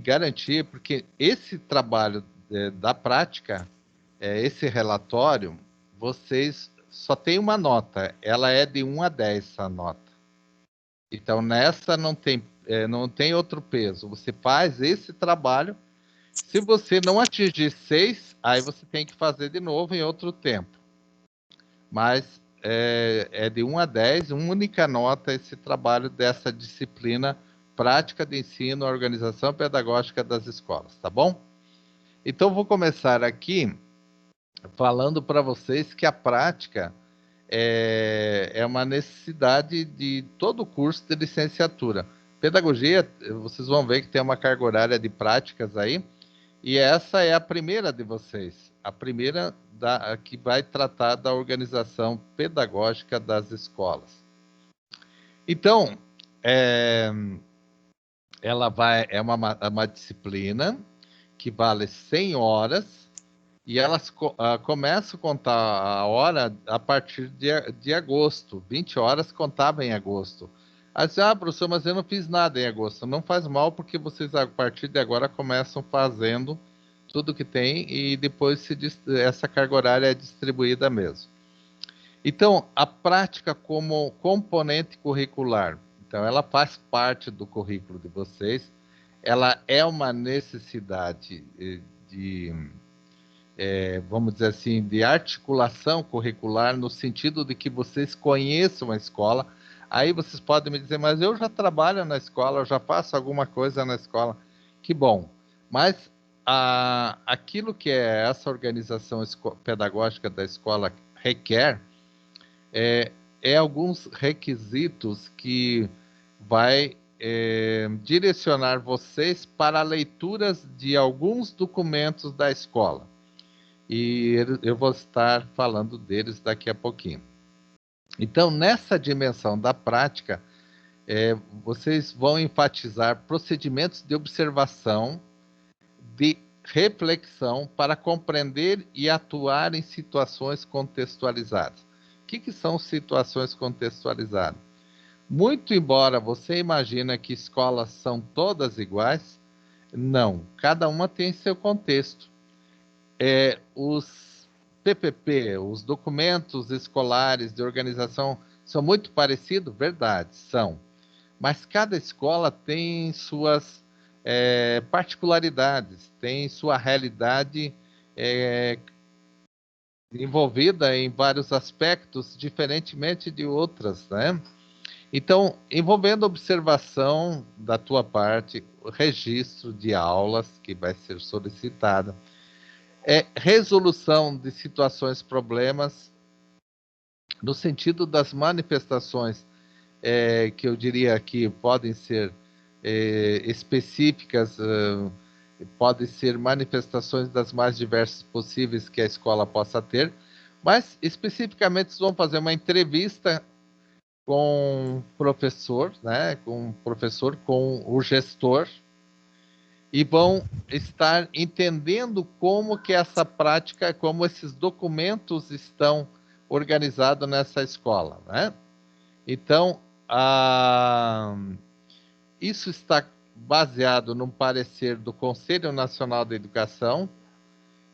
garantir, porque esse trabalho da prática, esse relatório, vocês só tem uma nota, ela é de 1 a 10 essa nota. Então, nessa não tem outro peso. Você faz esse trabalho. Se você não atingir 6, aí você tem que fazer de novo em outro tempo. Mas é de 1 a 10, uma única nota esse trabalho dessa disciplina prática de ensino, organização pedagógica das escolas, tá bom? Então, vou começar aqui falando para vocês que a prática é uma necessidade de todo o curso de licenciatura. Pedagogia, vocês vão ver que tem uma carga horária de práticas aí, e essa é a primeira de vocês, a primeira que vai tratar da organização pedagógica das escolas. Então, é uma disciplina que vale 100 horas, e elas começam a contar a hora a partir de agosto. 20 horas contava em agosto. Aí você, professor, mas eu não fiz nada em agosto. Não faz mal, porque vocês, a partir de agora, começam fazendo tudo que tem e depois essa carga horária é distribuída mesmo. Então, a prática como componente curricular. Então, ela faz parte do currículo de vocês. Ela é uma necessidade de vamos dizer assim, de articulação curricular, no sentido de que vocês conheçam a escola. Aí vocês podem me dizer, mas eu já trabalho na escola, eu já faço alguma coisa na escola. Que bom. Mas aquilo que essa organização pedagógica da escola requer é alguns requisitos que vai direcionar vocês para leituras de alguns documentos da escola. E eu vou estar falando deles daqui a pouquinho. Então, nessa dimensão da prática, vocês vão enfatizar procedimentos de observação, de reflexão para compreender e atuar em situações contextualizadas. O que são situações contextualizadas? Muito embora você imagine que escolas são todas iguais, não, cada uma tem seu contexto. Os PPP, os documentos escolares de organização, são muito parecidos? Verdade, são. Mas cada escola tem suas particularidades, tem sua realidade envolvida em vários aspectos, diferentemente de outras, né? Então, envolvendo observação da tua parte, o registro de aulas que vai ser solicitado, resolução de situações, problemas, no sentido das manifestações que eu diria que podem ser específicas, podem ser manifestações das mais diversas possíveis que a escola possa ter, mas especificamente vocês vão fazer uma entrevista com o professor, né, com o gestor, e vão estar entendendo como que essa prática, como esses documentos estão organizados nessa escola, né? Então, isso está baseado num parecer do Conselho Nacional da Educação,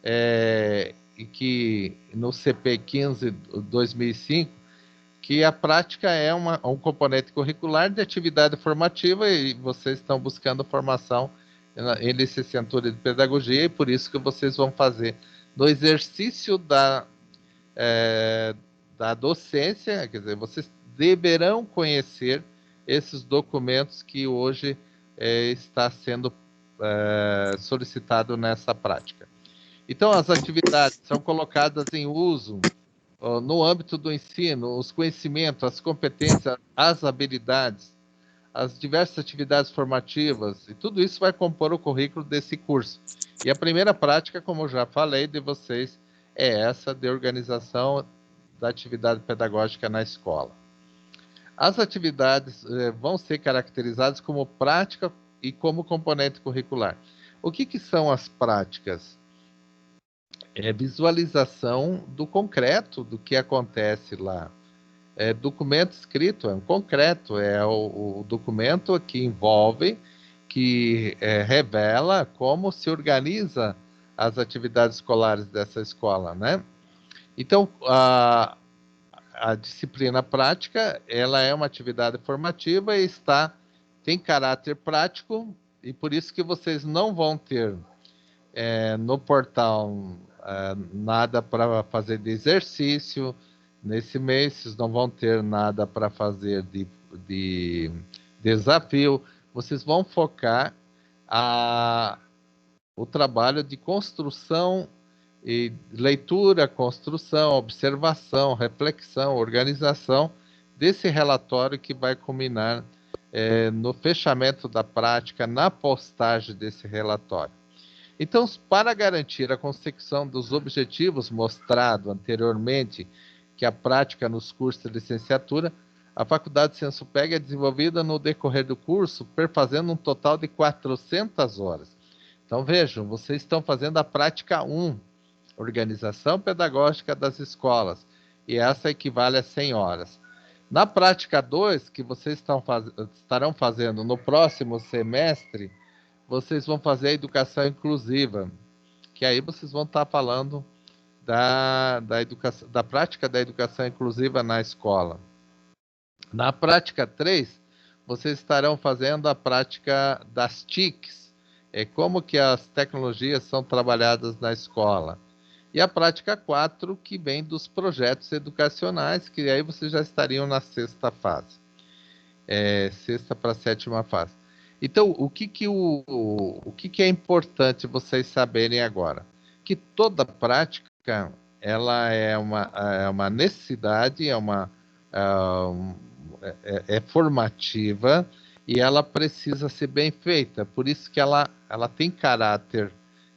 e que no CP 15/2005, que a prática é um componente curricular de atividade formativa, e vocês estão buscando formação em licenciatura de pedagogia, e por isso que vocês vão fazer no exercício da docência, quer dizer, vocês deverão conhecer esses documentos que hoje está sendo solicitado nessa prática. Então, as atividades são colocadas em uso no âmbito do ensino, os conhecimentos, as competências, as habilidades, as diversas atividades formativas, e tudo isso vai compor o currículo desse curso. E a primeira prática, como eu já falei de vocês, é essa de organização da atividade pedagógica na escola. As atividades vão ser caracterizadas como prática e como componente curricular. O que são as práticas? É visualização do concreto, do que acontece lá. Documento escrito, é um concreto, é o documento que envolve, que revela como se organiza as atividades escolares dessa escola, né? Então, a disciplina prática, ela é uma atividade formativa e tem caráter prático, e por isso que vocês não vão ter no portal nada para fazer de exercício nesse mês, vocês não vão ter nada para fazer de desafio, vocês vão focar o trabalho de construção e leitura, construção, observação, reflexão, organização desse relatório que vai culminar no fechamento da prática, na postagem desse relatório. Então, para garantir a consecução dos objetivos mostrado anteriormente, que a prática nos cursos de licenciatura, a Faculdade Sensupeg é desenvolvida no decorrer do curso, perfazendo um total de 400 horas. Então, vejam, vocês estão fazendo a prática 1, Organização Pedagógica das Escolas, e essa equivale a 100 horas. Na prática 2, que vocês estarão fazendo no próximo semestre, vocês vão fazer a educação inclusiva, que aí vocês vão estar falando da prática da educação inclusiva na escola. Na prática 3, vocês estarão fazendo a prática das TICs, como que as tecnologias são trabalhadas na escola. E a prática 4, que vem dos projetos educacionais, que aí vocês já estariam na sexta fase. Sexta para sétima fase. Então, o que é importante vocês saberem agora? Que toda prática, ela é uma necessidade, é formativa e ela precisa ser bem feita. Por isso que ela tem caráter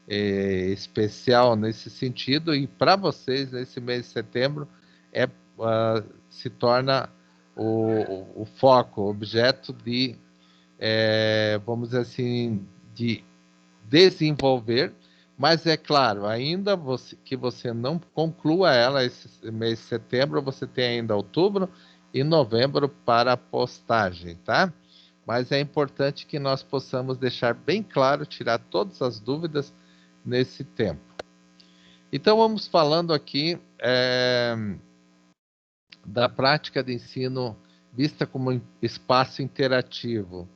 especial nesse sentido, e para vocês, nesse mês de setembro, se torna o foco, o objeto de, vamos dizer assim, de desenvolver, mas é claro, ainda que você não conclua ela esse mês de setembro, você tem ainda outubro e novembro para a postagem, tá? Mas é importante que nós possamos deixar bem claro, tirar todas as dúvidas nesse tempo. Então, vamos falando aqui da prática de ensino vista como espaço interativo,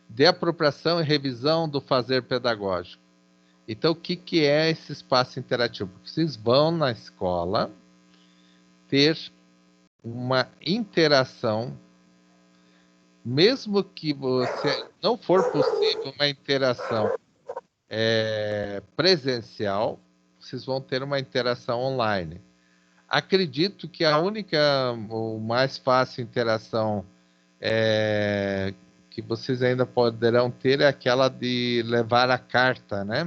de apropriação e revisão do fazer pedagógico. Então, o que é esse espaço interativo? Porque vocês vão na escola ter uma interação, mesmo que você não for possível uma interação presencial, vocês vão ter uma interação online. Acredito que a única, ou mais fácil interação que vocês ainda poderão ter é aquela de levar a carta, né?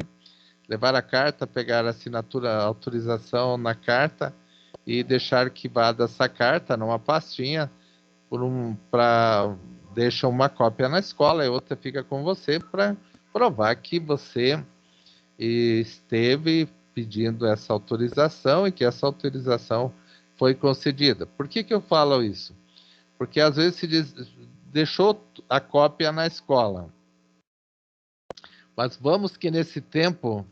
Levar a carta, pegar a assinatura, a autorização na carta e deixar arquivada essa carta numa pastinha, deixa uma cópia na escola e outra fica com você para provar que você esteve pedindo essa autorização e que essa autorização foi concedida. Por que eu falo isso? Porque às vezes se deixou a cópia na escola, mas vamos que nesse tempo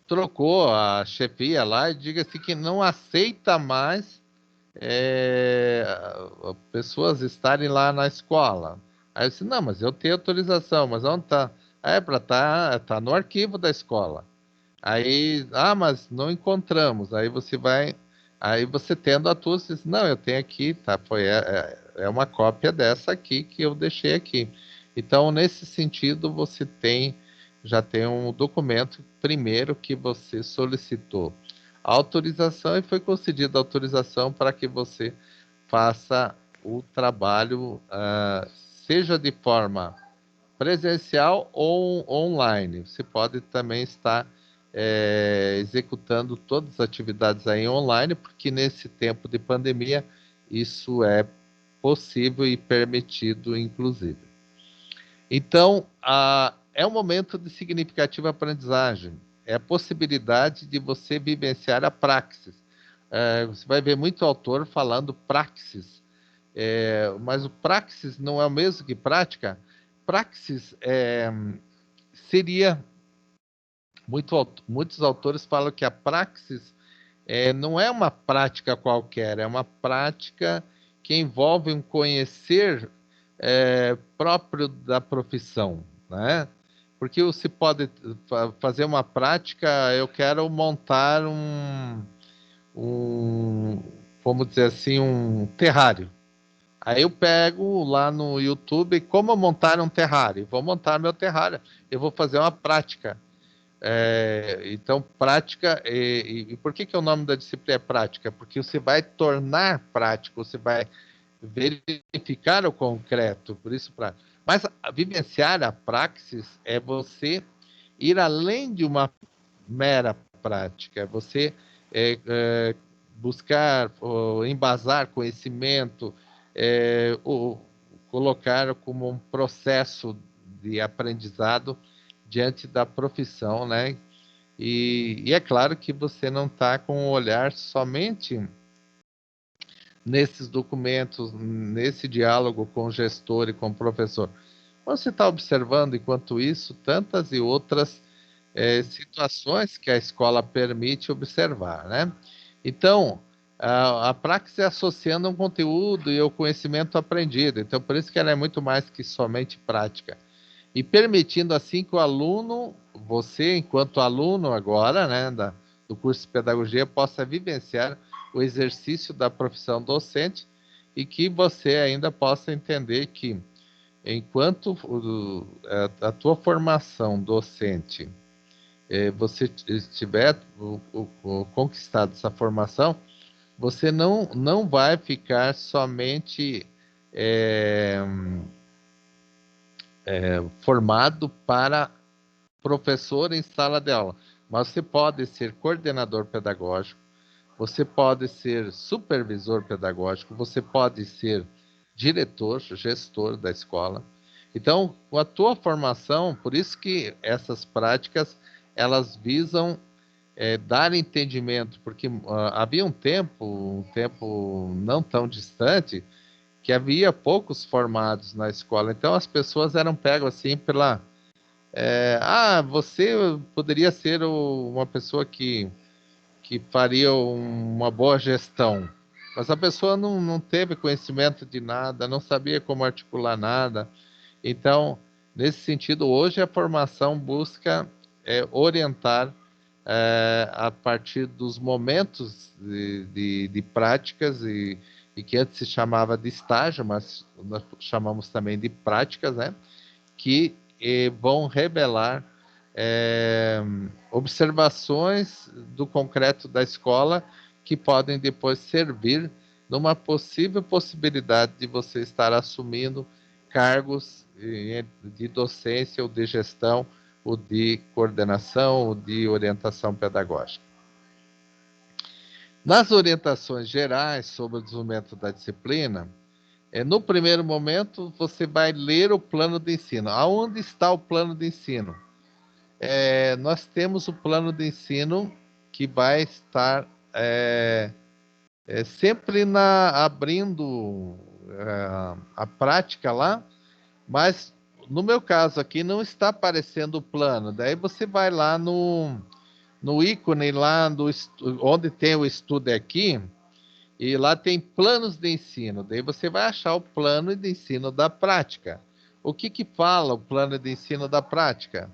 trocou a chefia lá e diga-se que não aceita mais pessoas estarem lá na escola. Aí eu disse, não, mas eu tenho autorização, mas onde está? Tá no arquivo da escola. Aí, mas não encontramos. Aí você tendo a tua, você diz, não, eu tenho aqui, tá? É uma cópia dessa aqui que eu deixei aqui. Então, nesse sentido, você já tem um documento primeiro que você solicitou a autorização e foi concedida a autorização para que você faça o trabalho, seja de forma presencial ou online. Você pode também estar executando todas as atividades aí online, porque nesse tempo de pandemia isso é possível e permitido, inclusive. Então, é um momento de significativa aprendizagem. É a possibilidade de você vivenciar a praxis. Você vai ver muito autor falando praxis, mas o praxis não é o mesmo que prática. Praxis seria... Muitos autores falam que a praxis não é uma prática qualquer, é uma prática que envolve um conhecer próprio da profissão, né? Porque você pode fazer uma prática, eu quero montar um, vamos dizer assim, um terrário. Aí eu pego lá no YouTube como montar um terrário. Vou montar meu terrário. Eu vou fazer uma prática. Então, prática. E por que o nome da disciplina é prática? Porque você vai tornar prático, você vai verificar o concreto, por isso prática. Mas vivenciar a praxis é você ir além de uma mera prática, é você buscar, embasar conhecimento, colocar como um processo de aprendizado diante da profissão, né? E é claro que você não está com o olhar somente nesses documentos, nesse diálogo com o gestor e com o professor. Você está observando, enquanto isso, tantas e outras situações que a escola permite observar, né? Então, a praxis é associando um conteúdo e o conhecimento aprendido. Então, por isso que ela é muito mais que somente prática. E permitindo assim que o aluno, você enquanto aluno agora, né, do curso de pedagogia, possa vivenciar o exercício da profissão docente e que você ainda possa entender que enquanto a tua formação docente, você tiver conquistado essa formação, você não vai ficar somente formado para professor em sala de aula, mas você pode ser coordenador pedagógico, você pode ser supervisor pedagógico, você pode ser diretor, gestor da escola. Então, com a tua formação, por isso que essas práticas, elas visam dar entendimento, porque havia um tempo não tão distante, que havia poucos formados na escola. Então, as pessoas eram pegas assim pela você poderia ser uma pessoa que faria uma boa gestão, mas a pessoa não teve conhecimento de nada, não sabia como articular nada. Então, nesse sentido, hoje a formação busca orientar a partir dos momentos de práticas e que antes se chamava de estágio, mas nós chamamos também de práticas, né? Que vão revelar observações do concreto da escola que podem depois servir numa possível possibilidade de você estar assumindo cargos de docência ou de gestão ou de coordenação ou de orientação pedagógica. Nas orientações gerais sobre o desenvolvimento da disciplina, no primeiro momento, você vai ler o plano de ensino. Aonde está o plano de ensino? Nós temos o plano de ensino que vai estar sempre abrindo a prática lá, mas no meu caso aqui não está aparecendo o plano. Daí você vai lá no ícone lá onde tem o estudo aqui, e lá tem planos de ensino. Daí você vai achar o plano de ensino da prática. O que fala o plano de ensino da prática?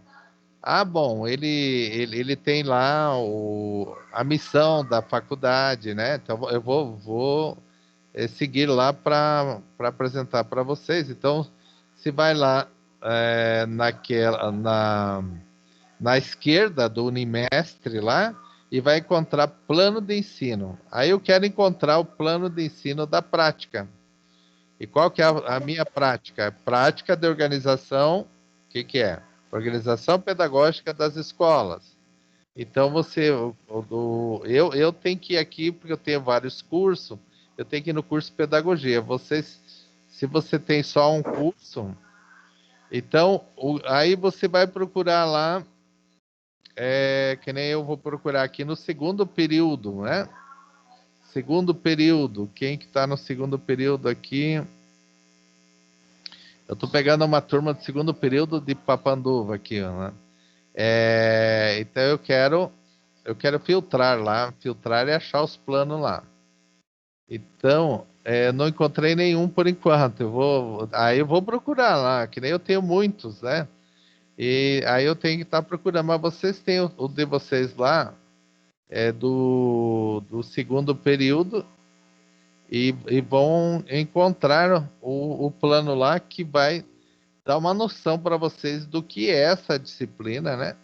Bom, ele tem lá a missão da faculdade, né? Então eu vou seguir lá para apresentar para vocês. Então, se vai lá na esquerda do Unimestre lá e vai encontrar plano de ensino. Aí eu quero encontrar o plano de ensino da prática. E qual que é a minha prática? Prática de organização, o que é? Organização pedagógica das escolas. Então eu tenho que ir aqui porque eu tenho vários cursos, eu tenho que ir no curso de pedagogia. Se você tem só um curso, então aí você vai procurar lá, que nem eu vou procurar aqui no segundo período, né? Segundo período, quem que está no segundo período aqui? Eu estou pegando uma turma do segundo período de Papanduva aqui, né? Então eu quero filtrar e achar os planos lá. Então, não encontrei nenhum por enquanto. Aí eu vou procurar lá, que nem eu tenho muitos, né? E aí eu tenho que estar procurando. Mas vocês têm o de vocês lá, do segundo período, e vão encontrar o plano lá que vai dar uma noção para vocês do que é essa disciplina, né?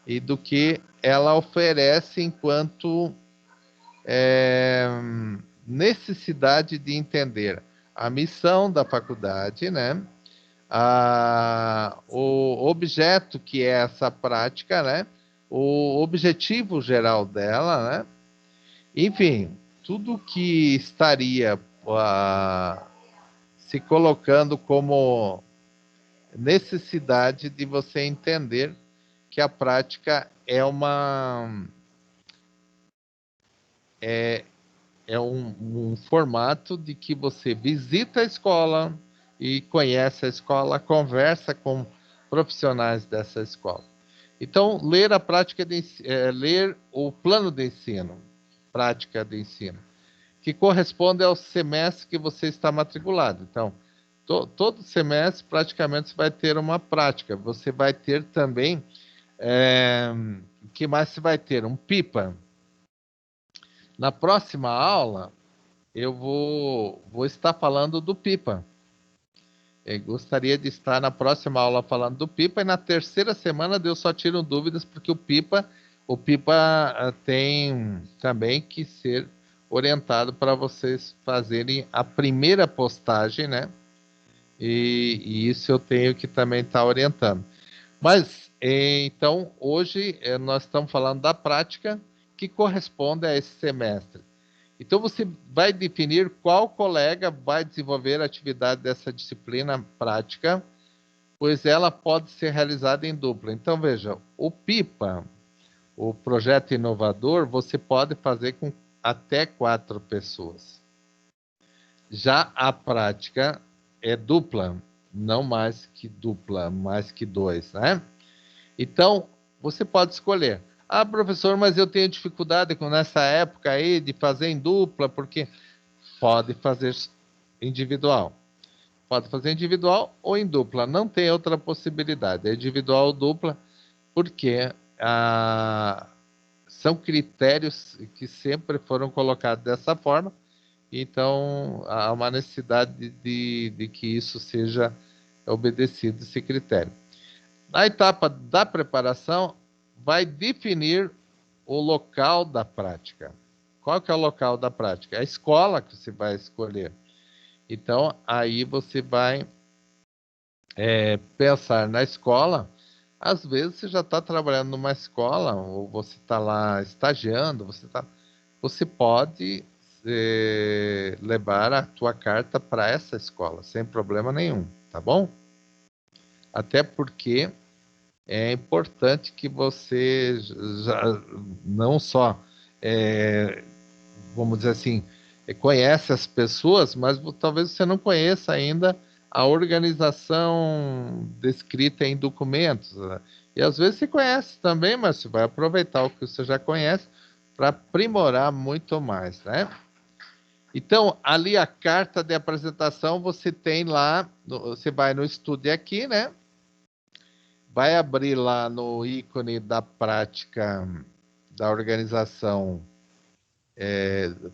E do que ela oferece enquanto é, necessidade de entender a missão da faculdade, né? O objeto que é essa prática, né? O objetivo geral dela, né? Enfim, tudo que estaria se colocando como necessidade de você entender que a prática é um formato de que você visita a escola e conhece a escola, conversa com profissionais dessa escola. Então, ler o plano de ensino, prática de ensino, que corresponde ao semestre que você está matriculado. Então, todo semestre praticamente você vai ter uma prática. Você vai ter também, o que mais você vai ter? Um PIPA. Na próxima aula, eu vou estar falando do PIPA. Eu gostaria de estar na próxima aula falando do PIPA, e na terceira semana eu só tiro dúvidas, porque o PIPA tem também que ser orientado para vocês fazerem a primeira postagem, né? E isso eu tenho que também estar orientando. Mas, então, hoje nós estamos falando da prática que corresponde a esse semestre. Então, você vai definir qual colega vai desenvolver a atividade dessa disciplina prática, pois ela pode ser realizada em dupla. Então, veja, o PIPA, o projeto inovador, você pode fazer com até 4 pessoas. Já a prática é dupla, não mais que dupla, mais que 2, né? Então, você pode escolher. Ah, professor, mas eu tenho dificuldade nessa época aí de fazer em dupla, porque pode fazer individual. Pode fazer individual ou em dupla. Não tem outra possibilidade. É individual ou dupla, porque são critérios que sempre foram colocados dessa forma. Então, há uma necessidade de que isso seja obedecido, esse critério. Na etapa da preparação, vai definir o local da prática. Qual que é o local da prática? A escola que você vai escolher. Então, aí você vai pensar na escola. Às vezes você já está trabalhando numa escola, ou você está lá estagiando, você pode levar a tua carta para essa escola, sem problema nenhum, tá bom? Até porque é importante que você não só, vamos dizer assim, conhece as pessoas, mas talvez você não conheça ainda a organização descrita em documentos, né? E às vezes você conhece também, mas você vai aproveitar o que você já conhece para aprimorar muito mais, né? Então, ali a carta de apresentação você tem lá, você vai no Estude Aqui, né? Vai abrir lá no ícone da prática da organização,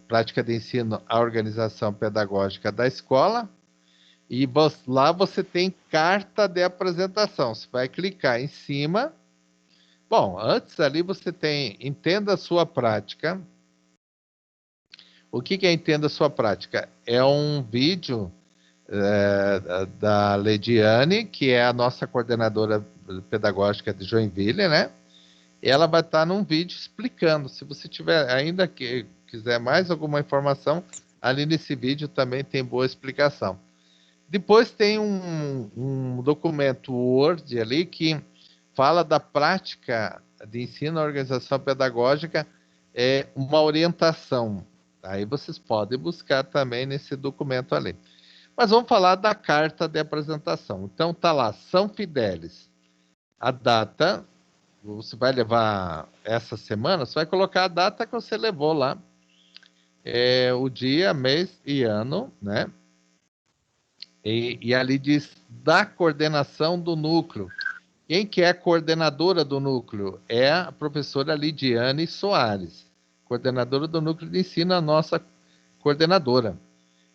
prática de ensino, a organização pedagógica da escola, e lá você tem carta de apresentação. Você vai clicar em cima. Bom, antes ali você tem Entenda a Sua Prática. O que é Entenda a Sua Prática? É um vídeo da Lediane, que é a nossa coordenadora pedagógica de Joinville, né? E ela vai estar num vídeo explicando. Se você tiver ainda que quiser mais alguma informação, ali nesse vídeo também tem boa explicação. Depois tem um documento Word ali que fala da prática de ensino à organização pedagógica, uma orientação. Aí vocês podem buscar também nesse documento ali. Mas vamos falar da carta de apresentação. Então tá lá, São Fidélis. A data, você vai levar essa semana, você vai colocar a data que você levou lá. O dia, mês e ano, né? E ali diz da coordenação do núcleo. Quem que é a coordenadora do núcleo? É a professora Lidiane Soares, coordenadora do núcleo de ensino, a nossa coordenadora.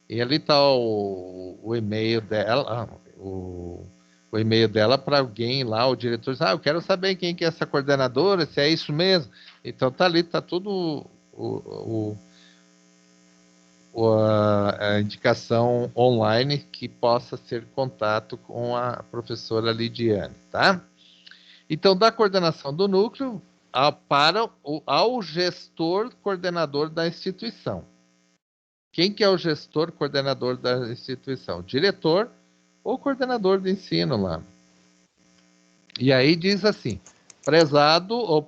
E ali está o e-mail dela, o e-mail dela para alguém lá, o diretor diz, eu quero saber quem que é essa coordenadora, se é isso mesmo. Então tá ali, tá tudo a indicação online que possa ser contato com a professora Lidiane, tá? Então, da coordenação do núcleo ao gestor coordenador da instituição. Quem que é o gestor coordenador da instituição? Diretor ou coordenador de ensino lá. E aí diz assim, prezado ou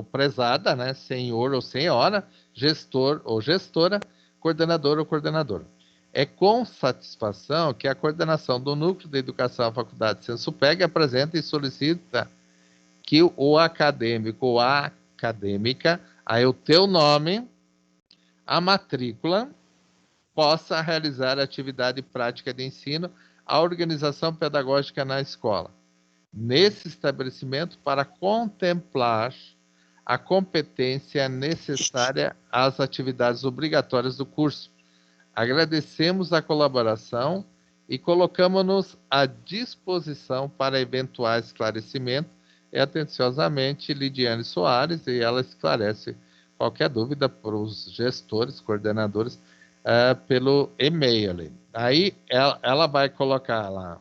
prezada, né, senhor ou senhora, gestor ou gestora, coordenador ou coordenadora. É com satisfação que a coordenação do Núcleo de Educação à Faculdade de Sensupeg apresenta e solicita que o acadêmico ou a acadêmica, aí o teu nome, a matrícula, possa realizar atividade prática de ensino, a organização pedagógica na escola. Nesse estabelecimento, para contemplar a competência necessária às atividades obrigatórias do curso. Agradecemos a colaboração e colocamos-nos à disposição para eventuais esclarecimentos. É atenciosamente Lidiane Soares, e ela esclarece qualquer dúvida para os gestores, coordenadores, pelo e-mail ali. Aí ela vai colocar lá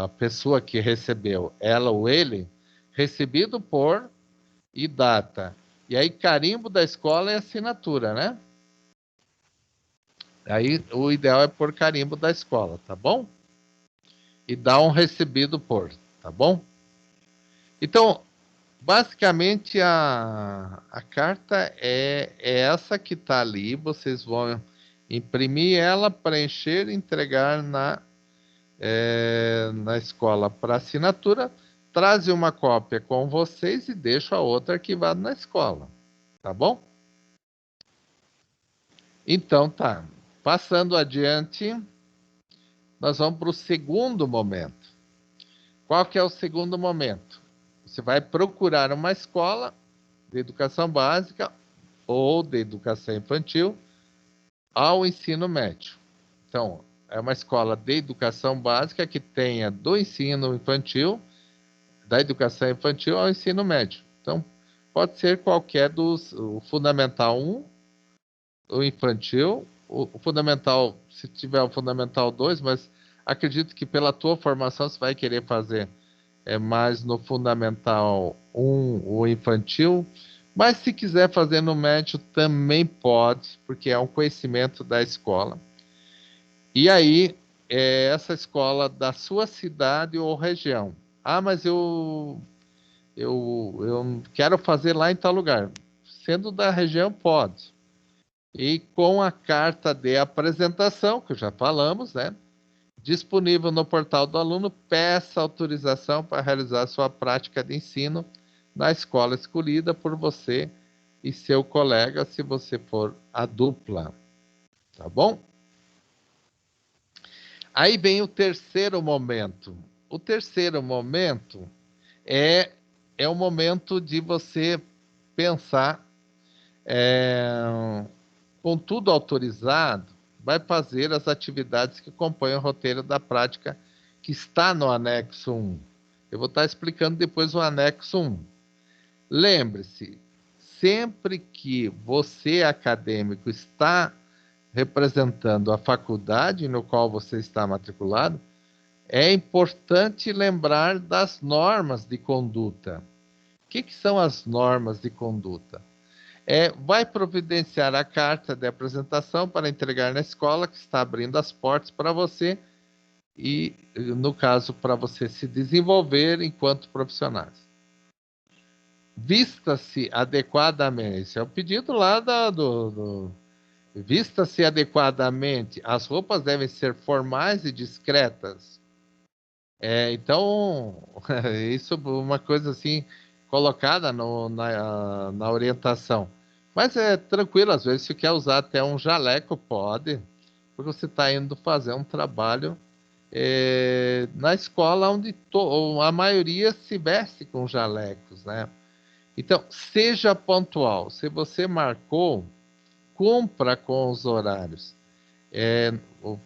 a pessoa que recebeu, ela ou ele, recebido por e data. E aí carimbo da escola é assinatura, né? Aí o ideal é por carimbo da escola, tá bom? E dá um recebido por, tá bom? Então, basicamente a carta é essa que tá ali, vocês vão imprimir ela, preencher e entregar na escola para assinatura, trazem uma cópia com vocês e deixa a outra arquivada na escola, tá bom? Então tá. Passando adiante, nós vamos para o segundo momento. Qual que é o segundo momento? Você vai procurar uma escola de educação básica ou de educação infantil ao ensino médio. Então, é uma escola de educação básica que tenha do ensino infantil, da educação infantil ao ensino médio. Então, pode ser qualquer o Fundamental 1, o infantil, o Fundamental, se tiver o Fundamental 2, mas acredito que pela tua formação você vai querer fazer mais no Fundamental 1, o infantil, mas se quiser fazer no médio também pode, porque é um conhecimento da escola. E aí, essa escola da sua cidade ou região. Mas eu quero fazer lá em tal lugar. Sendo da região, pode. E com a carta de apresentação, que já falamos, né? Disponível no portal do aluno, peça autorização para realizar sua prática de ensino na escola escolhida por você e seu colega, se você for a dupla. Tá bom? Aí vem o terceiro momento. O terceiro momento é o momento de você pensar, com tudo autorizado, vai fazer as atividades que compõem o roteiro da prática que está no anexo 1. Eu vou estar explicando depois o anexo 1. Lembre-se, sempre que você, acadêmico, está representando a faculdade no qual você está matriculado, é importante lembrar das normas de conduta. O que são as normas de conduta? Vai providenciar a carta de apresentação para entregar na escola que está abrindo as portas para você e, no caso, para você se desenvolver enquanto profissionais. Vista-se adequadamente. Esse é o pedido lá Vista-se adequadamente. As roupas devem ser formais e discretas. Então, isso é uma coisa assim colocada na orientação. Mas é tranquilo, às vezes, se quer usar até um jaleco, pode, porque você está indo fazer um trabalho na escola onde a maioria se veste com jalecos, né? Então, seja pontual. Se você marcou, cumpra com os horários. O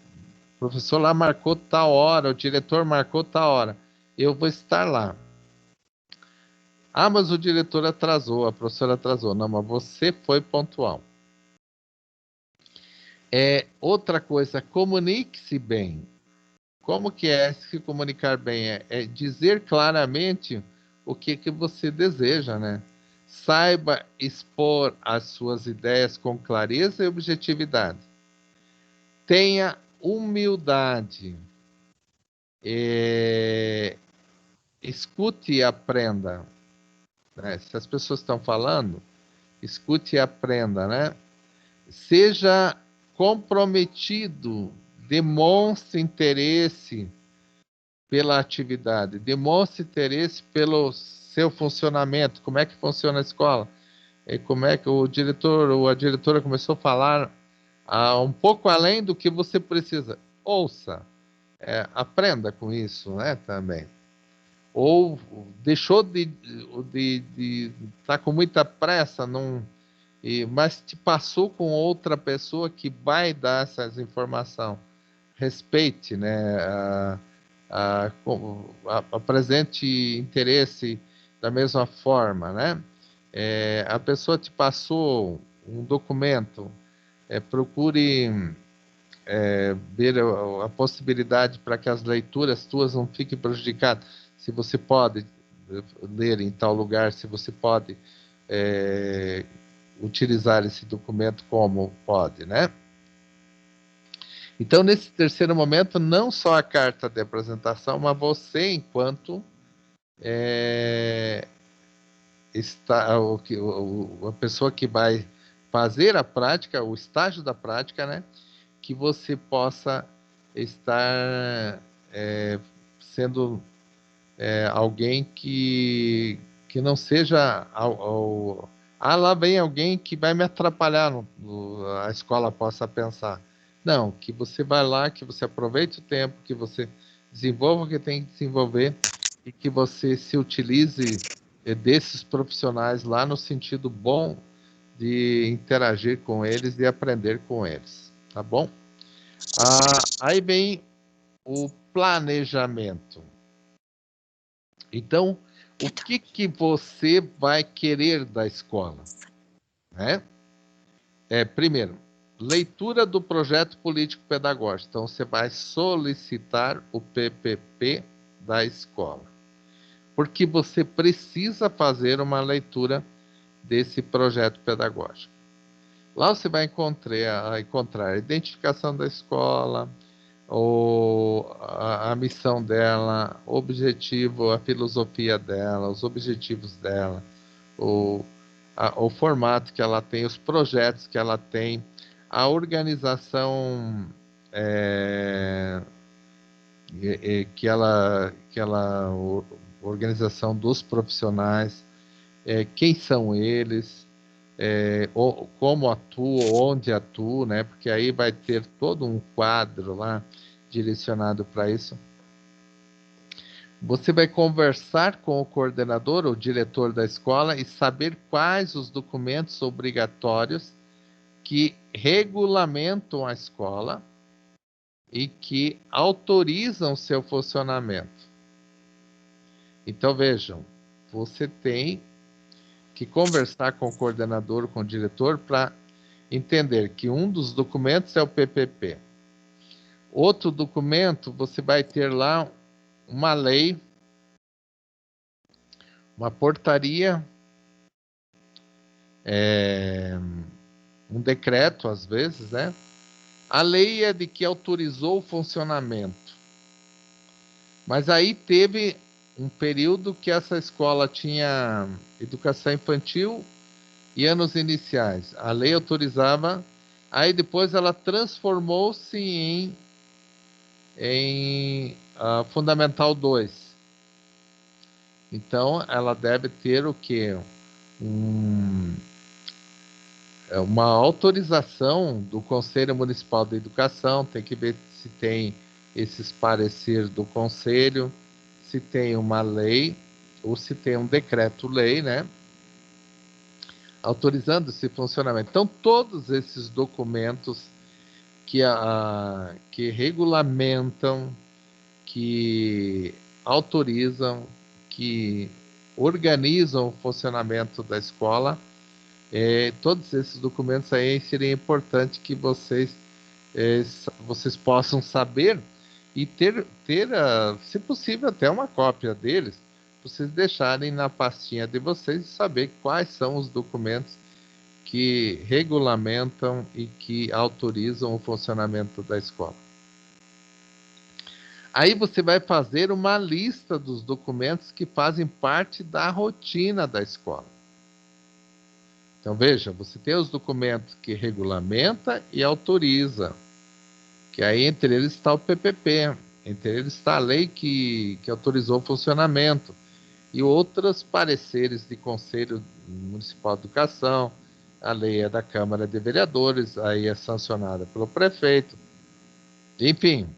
professor lá marcou tal hora, o diretor marcou tal hora. Eu vou estar lá. Ah, mas o diretor atrasou, a professora atrasou. Não, mas você foi pontual. Outra coisa, comunique-se bem. Como que é se comunicar bem? É dizer claramente o que você deseja, né? Saiba expor as suas ideias com clareza e objetividade. Tenha humildade. Escute e aprenda, né? Se as pessoas estão falando, escute e aprenda, né? Seja comprometido, demonstre interesse pela atividade, demonstre interesse pelo seu funcionamento, como é que funciona a escola, como é que o diretor ou a diretora começou a falar um pouco além do que você precisa. Ouça, aprenda com isso, né, também. Ou deixou de estar com muita pressa, mas te passou com outra pessoa que vai dar essas informações. Respeite, né? Apresente interesse da mesma forma, né? A pessoa te passou um documento, procure ver a possibilidade para que as leituras tuas não fiquem prejudicadas. Se você pode ler em tal lugar, se você pode utilizar esse documento como pode, né? Então, nesse terceiro momento, não só a carta de apresentação, mas você, enquanto a pessoa que vai fazer a prática, o estágio da prática, né? Que você possa estar sendo alguém que não seja lá vem alguém que vai me atrapalhar, a escola possa pensar. Não, que você vai lá, que você aproveite o tempo, que você desenvolva o que tem que desenvolver e que você se utilize desses profissionais lá no sentido bom de interagir com eles e aprender com eles, tá bom? Aí vem o planejamento. Então, o que você vai querer da escola, né? Primeiro, leitura do projeto político-pedagógico. Então, você vai solicitar o PPP da escola, porque você precisa fazer uma leitura desse projeto pedagógico. Lá você vai encontrar a identificação da escola, a missão dela, o objetivo, a filosofia dela, os objetivos dela, o formato que ela tem, os projetos que ela tem, a organização organização dos profissionais, quem são eles, como atua, onde atua, né? Porque aí vai ter todo um quadro lá direcionado para isso. Você vai conversar com o coordenador ou diretor da escola e saber quais os documentos obrigatórios que regulamentam a escola e que autorizam seu funcionamento. Então, vejam, você tem que conversar com o coordenador, com o diretor, para entender que um dos documentos é o PPP. Outro documento, você vai ter lá uma lei, uma portaria, um decreto, às vezes, né? A lei é de que autorizou o funcionamento. Mas aí teve um período que essa escola tinha educação infantil e anos iniciais. A lei autorizava Aí depois ela transformou-se em Fundamental 2. Então, ela deve ter o quê? Um, uma autorização do Conselho Municipal de Educação, tem que ver se tem esses pareceres do Conselho, se tem uma lei, ou se tem um decreto-lei, né? Autorizando esse funcionamento. Então, todos esses documentos que regulamentam, que autorizam, que organizam o funcionamento da escola, todos esses documentos aí seria importante que vocês possam saber e ter se possível, até uma cópia deles, para vocês deixarem na pastinha de vocês e saber quais são os documentos que regulamentam e que autorizam o funcionamento da escola. Aí você vai fazer uma lista dos documentos que fazem parte da rotina da escola. Então veja, você tem os documentos que regulamenta e autoriza, que aí entre eles está o PPP, entre eles está a lei que autorizou o funcionamento, e outros pareceres de Conselho Municipal de Educação. A lei é da Câmara de Vereadores, aí é sancionada pelo prefeito. Enfim,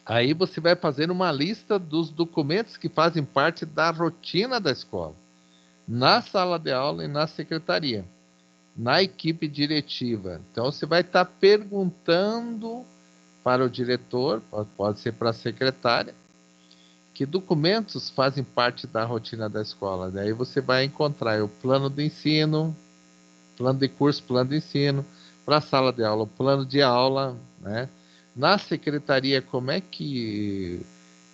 aí você vai fazer uma lista dos documentos que fazem parte da rotina da escola, na sala de aula e na secretaria, na equipe diretiva. Então você vai estar perguntando para o diretor, pode ser para a secretária, que documentos fazem parte da rotina da escola. Daí você vai encontrar o plano de ensino, plano de curso, plano de ensino, para a sala de aula, o plano de aula, né? Na secretaria, como é que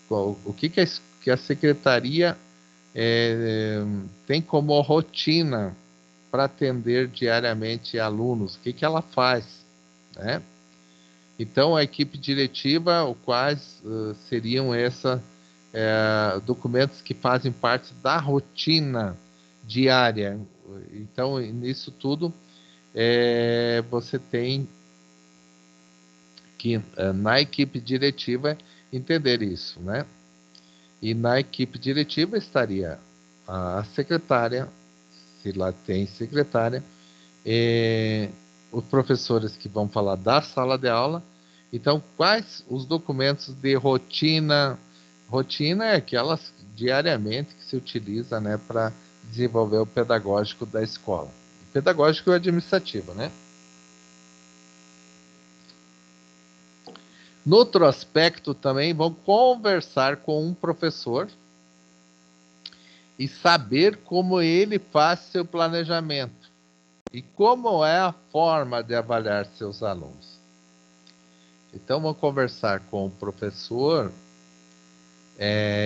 o que que a secretaria tem como rotina para atender diariamente alunos? O que que ela faz, né? Então, a equipe diretiva, quais seriam esses documentos que fazem parte da rotina diária? Então, nisso tudo, você tem que, na equipe diretiva, entender isso, né? E na equipe diretiva estaria a secretária, se lá tem secretária, os professores que vão falar da sala de aula. Então, quais os documentos de rotina? Rotina é aquelas diariamente que se utiliza, né, para desenvolver o pedagógico da escola. O pedagógico e o administrativo, né? No outro aspecto também, vão conversar com um professor e saber como ele faz seu planejamento e como é a forma de avaliar seus alunos. Então, vão conversar com o professor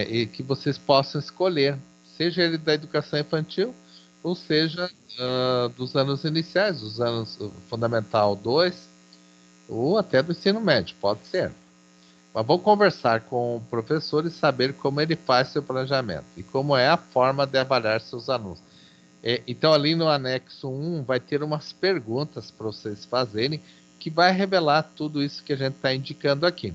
e que vocês possam escolher, seja ele da educação infantil ou seja dos anos iniciais, dos anos fundamental 2 ou até do ensino médio, pode ser. Mas vou conversar com o professor e saber como ele faz seu planejamento e como é a forma de avaliar seus alunos. Então, ali no anexo 1, vai ter umas perguntas para vocês fazerem que vai revelar tudo isso que a gente está indicando aqui.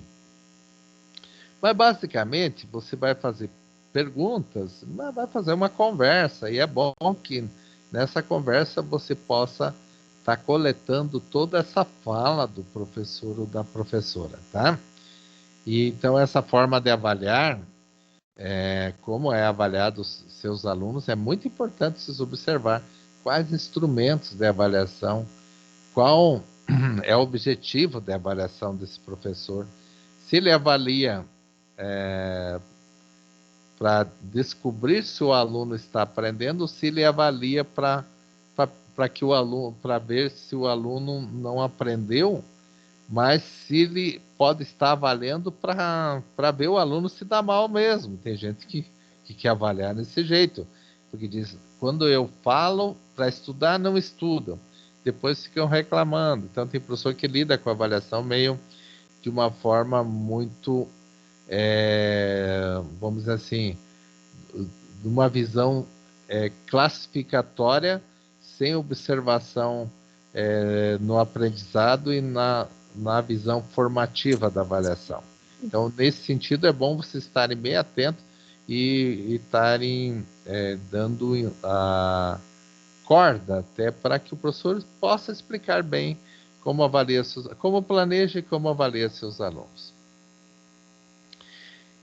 Mas, basicamente, você vai fazer perguntas, mas vai fazer uma conversa, e é bom que nessa conversa você possa estar coletando toda essa fala do professor ou da professora, tá? E então essa forma de avaliar, como é avaliado os seus alunos, é muito importante vocês observar quais instrumentos de avaliação, qual é o objetivo de avaliação desse professor, se ele avalia para descobrir se o aluno está aprendendo, ou se ele avalia para que o aluno, para ver se o aluno não aprendeu, mas se ele pode estar avaliando para ver o aluno se dá mal mesmo. Tem gente que quer avaliar desse jeito, porque diz, quando eu falo para estudar, não estudam. Depois ficam reclamando. Então tem professor que lida com a avaliação meio de uma forma muito, vamos dizer assim, de uma visão classificatória, sem observação no aprendizado e na visão formativa da avaliação. Então, nesse sentido, é bom vocês estarem bem atentos e estarem dando a corda até para que o professor possa explicar bem como avalia como planeja e como avalia seus alunos.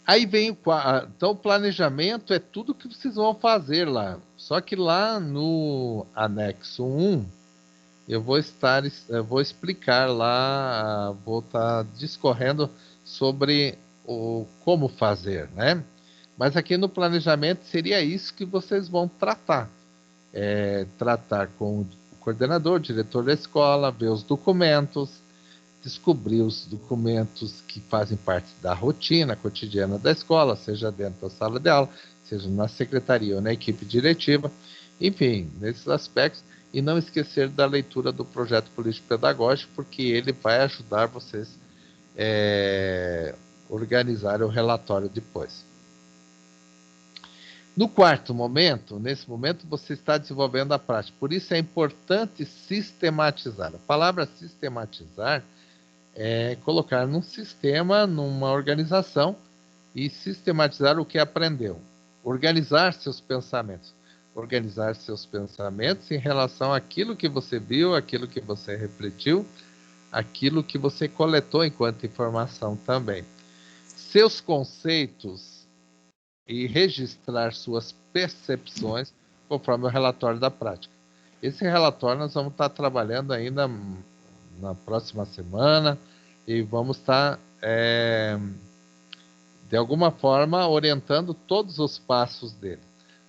Aí vem então o planejamento é tudo que vocês vão fazer lá. Só que lá no anexo 1, eu vou explicar lá, vou estar discorrendo sobre como fazer, né? Mas aqui no planejamento seria isso que vocês vão tratar. Tratar com o coordenador, o diretor da escola, ver os documentos, descobrir os documentos que fazem parte da rotina cotidiana da escola, seja dentro da sala de aula, seja na secretaria ou na equipe diretiva, enfim, nesses aspectos, e não esquecer da leitura do projeto político-pedagógico, porque ele vai ajudar vocês organizar o relatório depois. No quarto momento, nesse momento, você está desenvolvendo a prática. Por isso é importante sistematizar. A palavra sistematizar é colocar num sistema, numa organização e sistematizar o que aprendeu. Organizar seus pensamentos. Organizar seus pensamentos em relação àquilo que você viu, aquilo que você refletiu, aquilo que você coletou enquanto informação também. Seus conceitos e registrar suas percepções conforme o relatório da prática. Esse relatório nós vamos estar trabalhando ainda na próxima semana e vamos estar, de alguma forma, orientando todos os passos dele.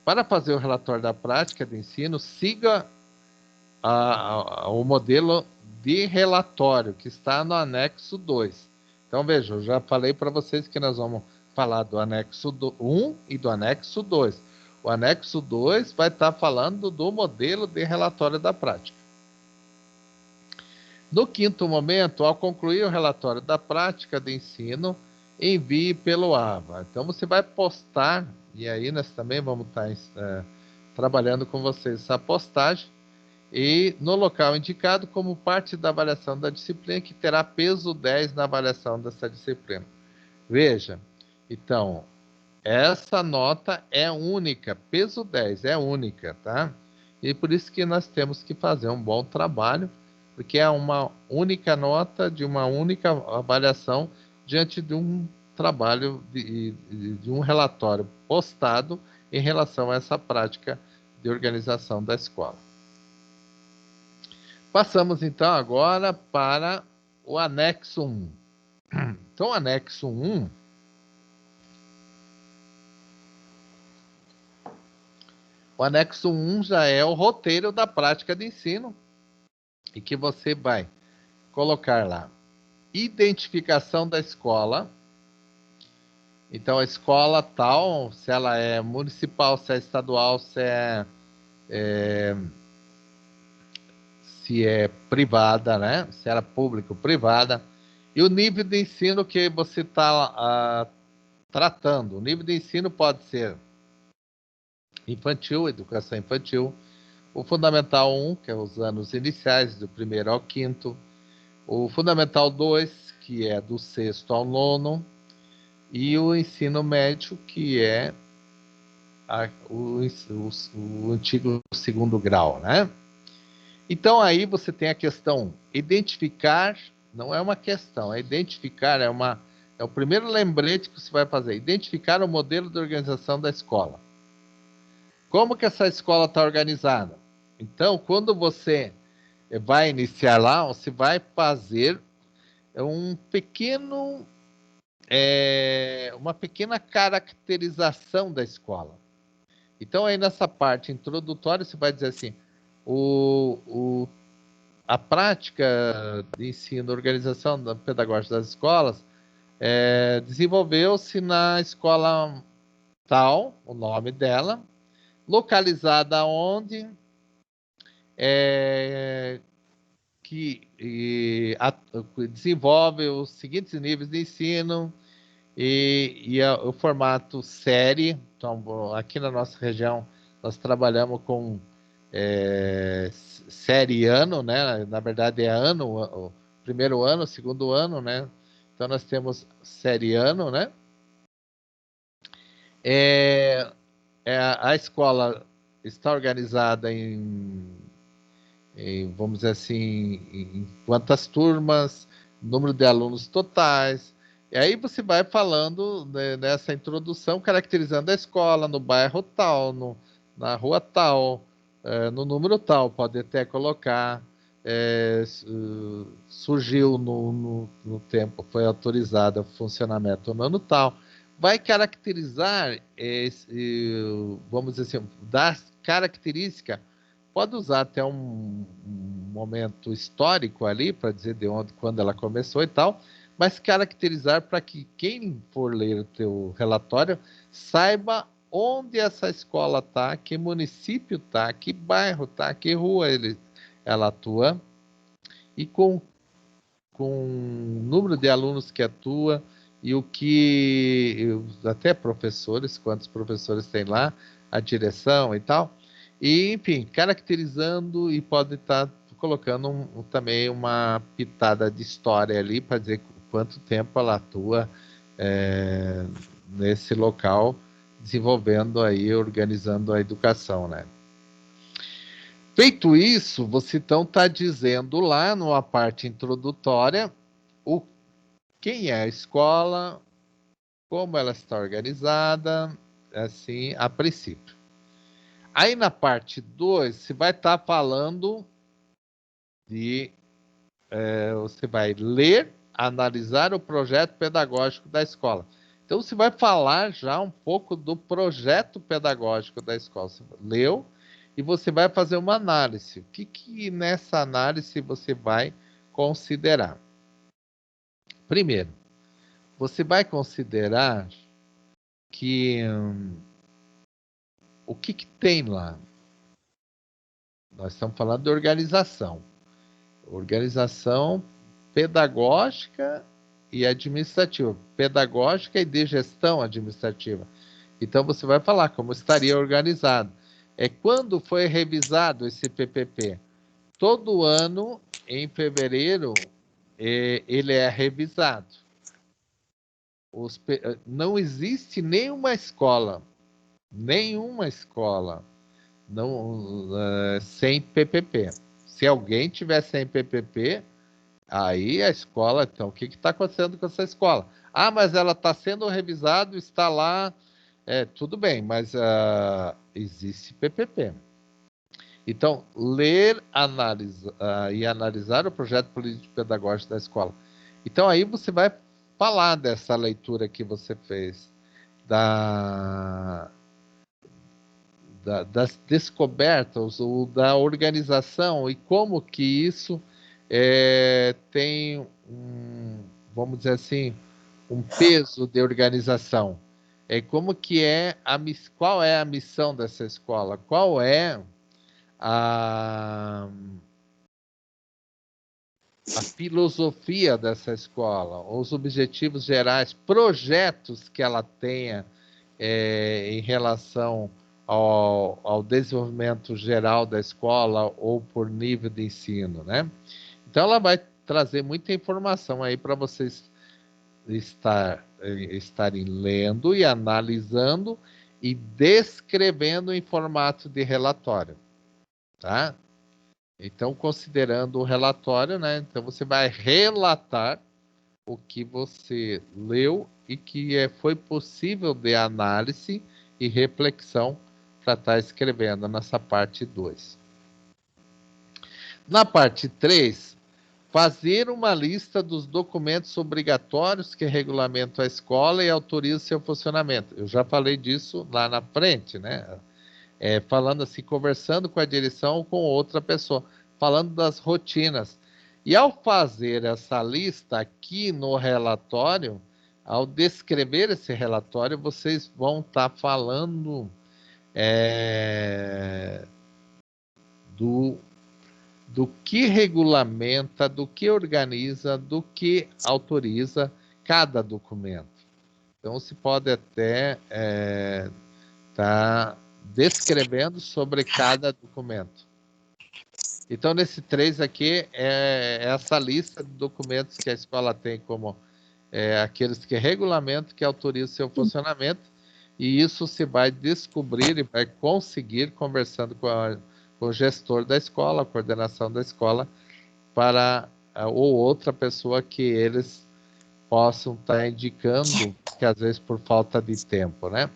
Para fazer o relatório da prática de ensino, siga o modelo de relatório que está no anexo 2. Então, veja, eu já falei para vocês que nós vamos falar do anexo 1 e do anexo 2. O anexo 2 vai estar falando do modelo de relatório da prática. No quinto momento, ao concluir o relatório da prática de ensino, envie pelo AVA. Então, você vai postar, e aí nós também vamos estar trabalhando com vocês essa postagem, e no local indicado como parte da avaliação da disciplina, que terá peso 10 na avaliação dessa disciplina. Veja, então, essa nota é única, peso 10 é única, tá? E por isso que nós temos que fazer um bom trabalho, porque é uma única nota de uma única avaliação diante de um trabalho, de um relatório postado em relação a essa prática de organização da escola. Passamos então agora para o anexo 1. Então, o anexo 1 o anexo 1 já é o roteiro da prática de ensino e que você vai colocar lá identificação da escola. Então, a escola tal, se ela é municipal, se é estadual, se é privada, né? Se era público, privada. E o nível de ensino que você está tratando. O nível de ensino pode ser infantil, educação infantil, o Fundamental 1, que é os anos iniciais, do primeiro ao quinto, o Fundamental 2, que é do sexto ao nono, e o ensino médio, que é o antigo segundo grau, né? Então aí você tem a questão identificar, não é uma questão, é identificar, é o primeiro lembrete que você vai fazer, identificar o modelo de organização da escola. Como que essa escola está organizada? Então, quando você vai iniciar lá, você vai fazer uma pequena caracterização da escola. Então, aí nessa parte introdutória, você vai dizer assim, a prática de ensino, organização pedagógica das escolas desenvolveu-se na escola tal, o nome dela, localizada onde, desenvolve os seguintes níveis de ensino e o formato série. Então, aqui na nossa região, nós trabalhamos com série ano, né? Na verdade é ano, o primeiro ano, segundo ano, né? Então nós temos série ano, né? É, a escola está organizada vamos dizer assim, em quantas turmas, número de alunos totais. E aí você vai falando, né, nessa introdução, caracterizando a escola no bairro tal, na rua tal, no número tal, pode até colocar. Surgiu no tempo, foi autorizado o funcionamento no ano tal. Vai caracterizar, vamos dizer assim, dar característica. Pode usar até um momento histórico ali para dizer de onde, quando ela começou e tal, mas caracterizar para que quem for ler o teu relatório saiba onde essa escola está, que município está, que bairro está, que rua ela atua e com o número de alunos que atua e o que até professores, quantos professores tem lá, a direção e tal. E, enfim, caracterizando e pode estar colocando também uma pitada de história ali para dizer quanto tempo ela atua nesse local, desenvolvendo aí, organizando a educação, né? Feito isso, você então está dizendo lá numa parte introdutória o quem é a escola, como ela está organizada, assim, a princípio. Aí na parte 2, você vai estar falando de. Você vai ler, analisar o projeto pedagógico da escola. Então você vai falar já um pouco do projeto pedagógico da escola. Você leu e você vai fazer uma análise. O que nessa análise você vai considerar? Primeiro, você vai considerar que o que tem lá? Nós estamos falando de organização. Organização pedagógica e administrativa. Pedagógica e de gestão administrativa. Então você vai falar como estaria organizado. É quando foi revisado esse PPP. Todo ano, em fevereiro, ele é revisado. Não existe nenhuma escola não, sem PPP. Se alguém tiver sem PPP, aí a escola, então, o que está acontecendo com essa escola? Ah, mas ela está sendo revisada, está lá, tudo bem, mas existe PPP. Então, ler e analisar o projeto político-pedagógico da escola. Então, aí você vai falar dessa leitura que você fez, da, das descobertas ou da organização e como que isso tem vamos dizer assim, um peso de organização. Como que qual é a missão dessa escola? Qual é a, a filosofia dessa escola? Os objetivos gerais, projetos que ela tenha em relação ao desenvolvimento geral da escola ou por nível de ensino, né? Então ela vai trazer muita informação aí para vocês estarem lendo e analisando e descrevendo em formato de relatório, tá? Então, considerando o relatório, né? Então você vai relatar o que você leu e que foi possível de análise e reflexão para estar escrevendo nessa parte 2. Na parte 3, fazer uma lista dos documentos obrigatórios que regulamentam a escola e autorizam seu funcionamento. Eu já falei disso lá na frente, né? Falando assim, conversando com a direção ou com outra pessoa, falando das rotinas. E ao fazer essa lista aqui no relatório, ao descrever esse relatório, vocês vão estar falando do, do que regulamenta, do que organiza, do que autoriza cada documento. Então, se pode até estar descrevendo sobre cada documento. Então, nesse 3 aqui, é essa lista de documentos que a escola tem como aqueles que regulamentam, que autorizam o seu funcionamento, e isso se vai descobrir e vai conseguir conversando com o gestor da escola, a coordenação da escola, para ou outra pessoa que eles possam estar indicando, que às vezes por falta de tempo, né?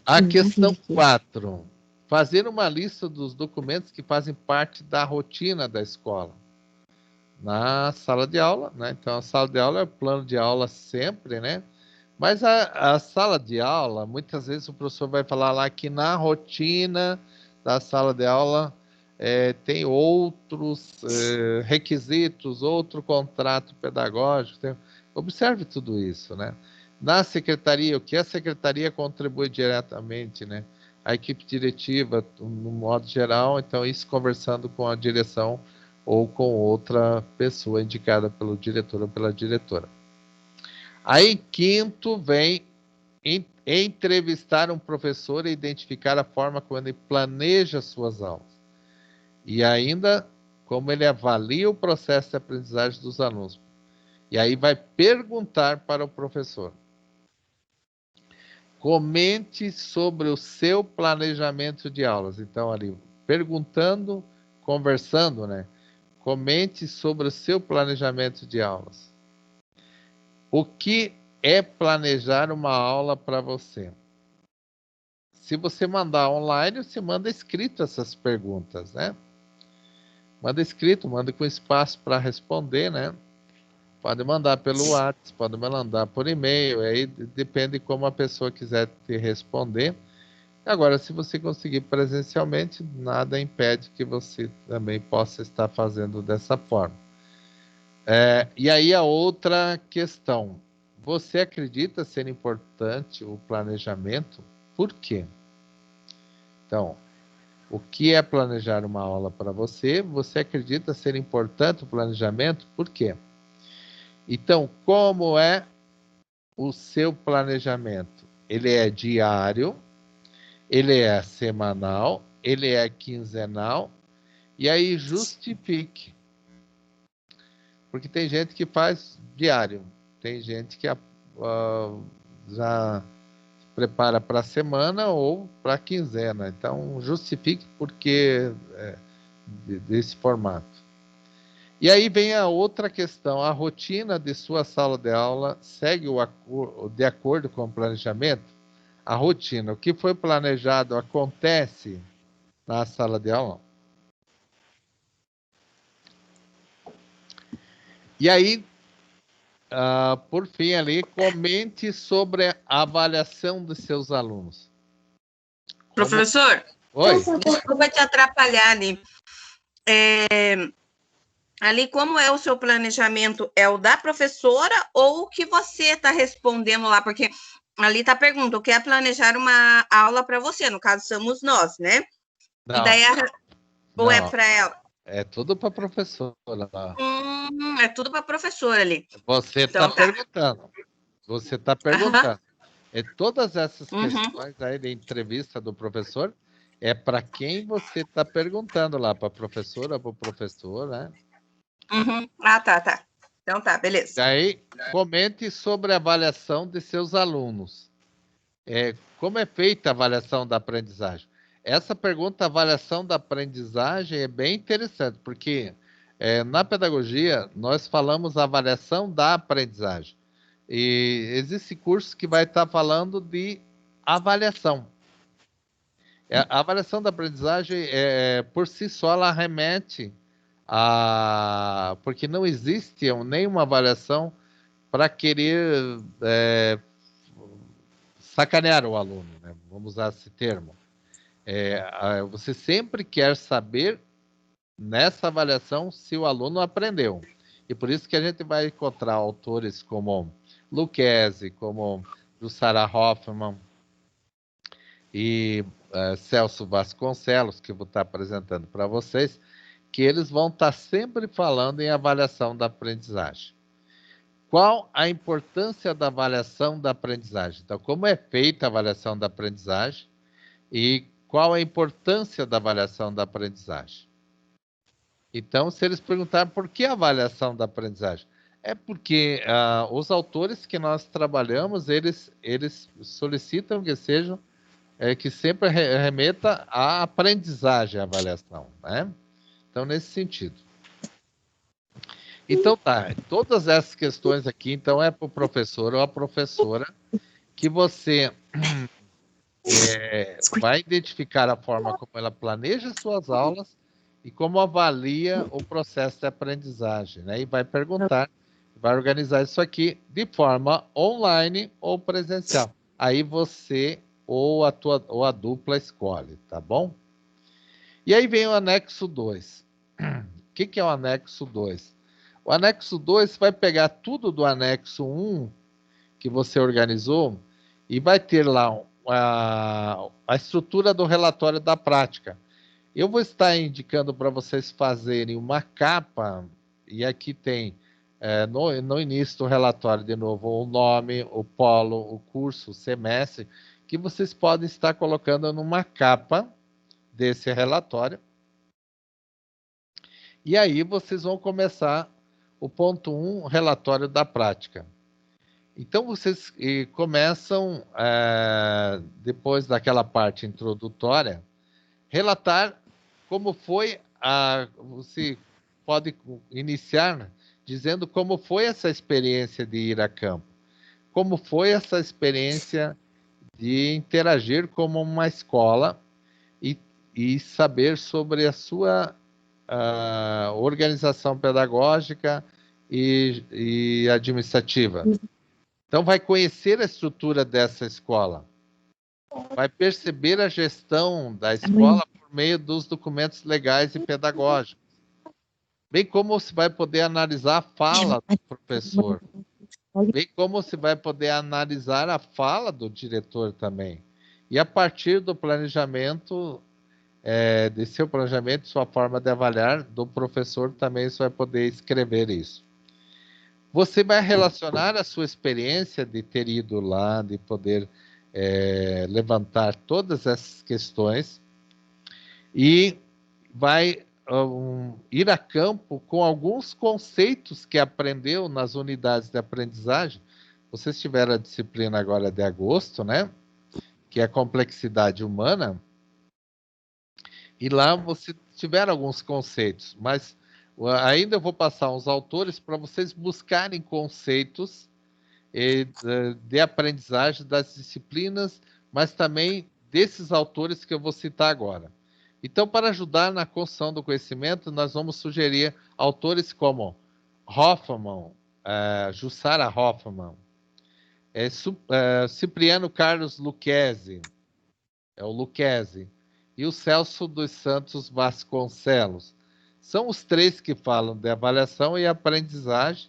A questão 4. Fazer uma lista dos documentos que fazem parte da rotina da escola. Na sala de aula, né? Então, a sala de aula é o plano de aula sempre, né? Mas a sala de aula, muitas vezes o professor vai falar lá que na rotina da sala de aula tem outros requisitos, outro contrato pedagógico. Observe tudo isso, né? Na secretaria, o que a secretaria contribui diretamente, né? A equipe diretiva, no modo geral, então isso conversando com a direção ou com outra pessoa indicada pelo diretor ou pela diretora. Aí, quinto, vem entrevistar um professor e identificar a forma como ele planeja suas aulas. E ainda, como ele avalia o processo de aprendizagem dos alunos. E aí vai perguntar para o professor. Comente sobre o seu planejamento de aulas. Então, ali, perguntando, conversando, né? Comente sobre o seu planejamento de aulas. O que é planejar uma aula para você? Se você mandar online, você manda escrito essas perguntas, né? Manda escrito, manda com espaço para responder, né? Pode mandar pelo WhatsApp, pode mandar por e-mail, aí depende de como a pessoa quiser te responder. Agora, se você conseguir presencialmente, nada impede que você também possa estar fazendo dessa forma. E aí a outra questão. Você acredita ser importante o planejamento? Por quê? Então, o que é planejar uma aula para você? Você acredita ser importante o planejamento? Por quê? Então, como é o seu planejamento? Ele é diário, ele é semanal, ele é quinzenal, e aí justifique. Porque tem gente que faz diário, tem gente que já prepara para a semana ou para a quinzena. Então, justifique porque desse formato. E aí vem a outra questão. A rotina de sua sala de aula segue de acordo com o planejamento? A rotina, o que foi planejado acontece na sala de aula? E aí, por fim ali, comente sobre a avaliação dos seus alunos. Professor, Oi? Desculpa te atrapalhar ali. Ali, como é o seu planejamento? É o da professora ou o que você está respondendo lá? Porque ali está a pergunta, o que é planejar uma aula para você? No caso, somos nós, né? Não, e daí ou é para ela? É tudo para a professora. É tudo para a professora ali. Você está Então, tá. perguntando. Você está perguntando. Todas essas questões aí de entrevista do professor é para quem você está perguntando lá, para a professora ou para o professor, né? Tá. Então tá, beleza. Daí, comente sobre a avaliação de seus alunos. Como é feita a avaliação da aprendizagem? Essa pergunta, avaliação da aprendizagem, é bem interessante, porque na pedagogia nós falamos avaliação da aprendizagem. E existe curso que vai estar falando de avaliação. A avaliação da aprendizagem, por si só, ela remete a... Porque não existe nenhuma avaliação para querer sacanear o aluno, né? Vamos usar esse termo. Você sempre quer saber, nessa avaliação, se o aluno aprendeu. E por isso que a gente vai encontrar autores como Lucchesi, como Jussara Hoffmann e Celso Vasconcelos, que eu vou estar apresentando para vocês, que eles vão estar sempre falando em avaliação da aprendizagem. Qual a importância da avaliação da aprendizagem? Então, como é feita a avaliação da aprendizagem e qual a importância da avaliação da aprendizagem? Então, se eles perguntarem por que a avaliação da aprendizagem, é porque os autores que nós trabalhamos, eles solicitam que sejam, que sempre remeta à aprendizagem, à avaliação, né? Então, nesse sentido. Então, tá, todas essas questões aqui, então, é para o professor ou a professora que você vai identificar a forma como ela planeja suas aulas e como avalia o processo de aprendizagem, né? E vai perguntar, vai organizar isso aqui de forma online ou presencial. Aí você ou a dupla escolhe, tá bom? E aí vem o anexo 2. O que é o anexo 2? O anexo 2 vai pegar tudo do anexo 1 que você organizou e vai ter lá a estrutura do relatório da prática. Eu vou estar indicando para vocês fazerem uma capa, e aqui tem no início do relatório, de novo, o nome, o polo, o curso, o semestre, que vocês podem estar colocando numa capa desse relatório. E aí vocês vão começar o ponto 1, relatório da prática. Então, vocês começam, depois daquela parte introdutória, relatar como foi você pode iniciar dizendo como foi essa experiência de ir a campo, como foi essa experiência de interagir como uma escola e saber sobre a sua organização pedagógica e administrativa. Então, vai conhecer a estrutura dessa escola, vai perceber a gestão da escola por meio dos documentos legais e pedagógicos, bem como se vai poder analisar a fala do professor, bem como se vai poder analisar a fala do diretor também. E a partir do planejamento, de seu planejamento, sua forma de avaliar do professor, também você vai poder escrever isso. Você vai relacionar a sua experiência de ter ido lá, de poder levantar todas essas questões e vai ir a campo com alguns conceitos que aprendeu nas unidades de aprendizagem. Vocês tiveram a disciplina agora de agosto, né? Que é a complexidade humana. E lá você tiveram alguns conceitos, mas ainda eu vou passar uns autores para vocês buscarem conceitos de aprendizagem das disciplinas, mas também desses autores que eu vou citar agora. Então, para ajudar na construção do conhecimento, nós vamos sugerir autores como Hoffmann, Jussara Hoffmann, Cipriano Carlos Lucchesi, o Lucchesi, e o Celso dos Santos Vasconcelos. São os três que falam de avaliação e aprendizagem.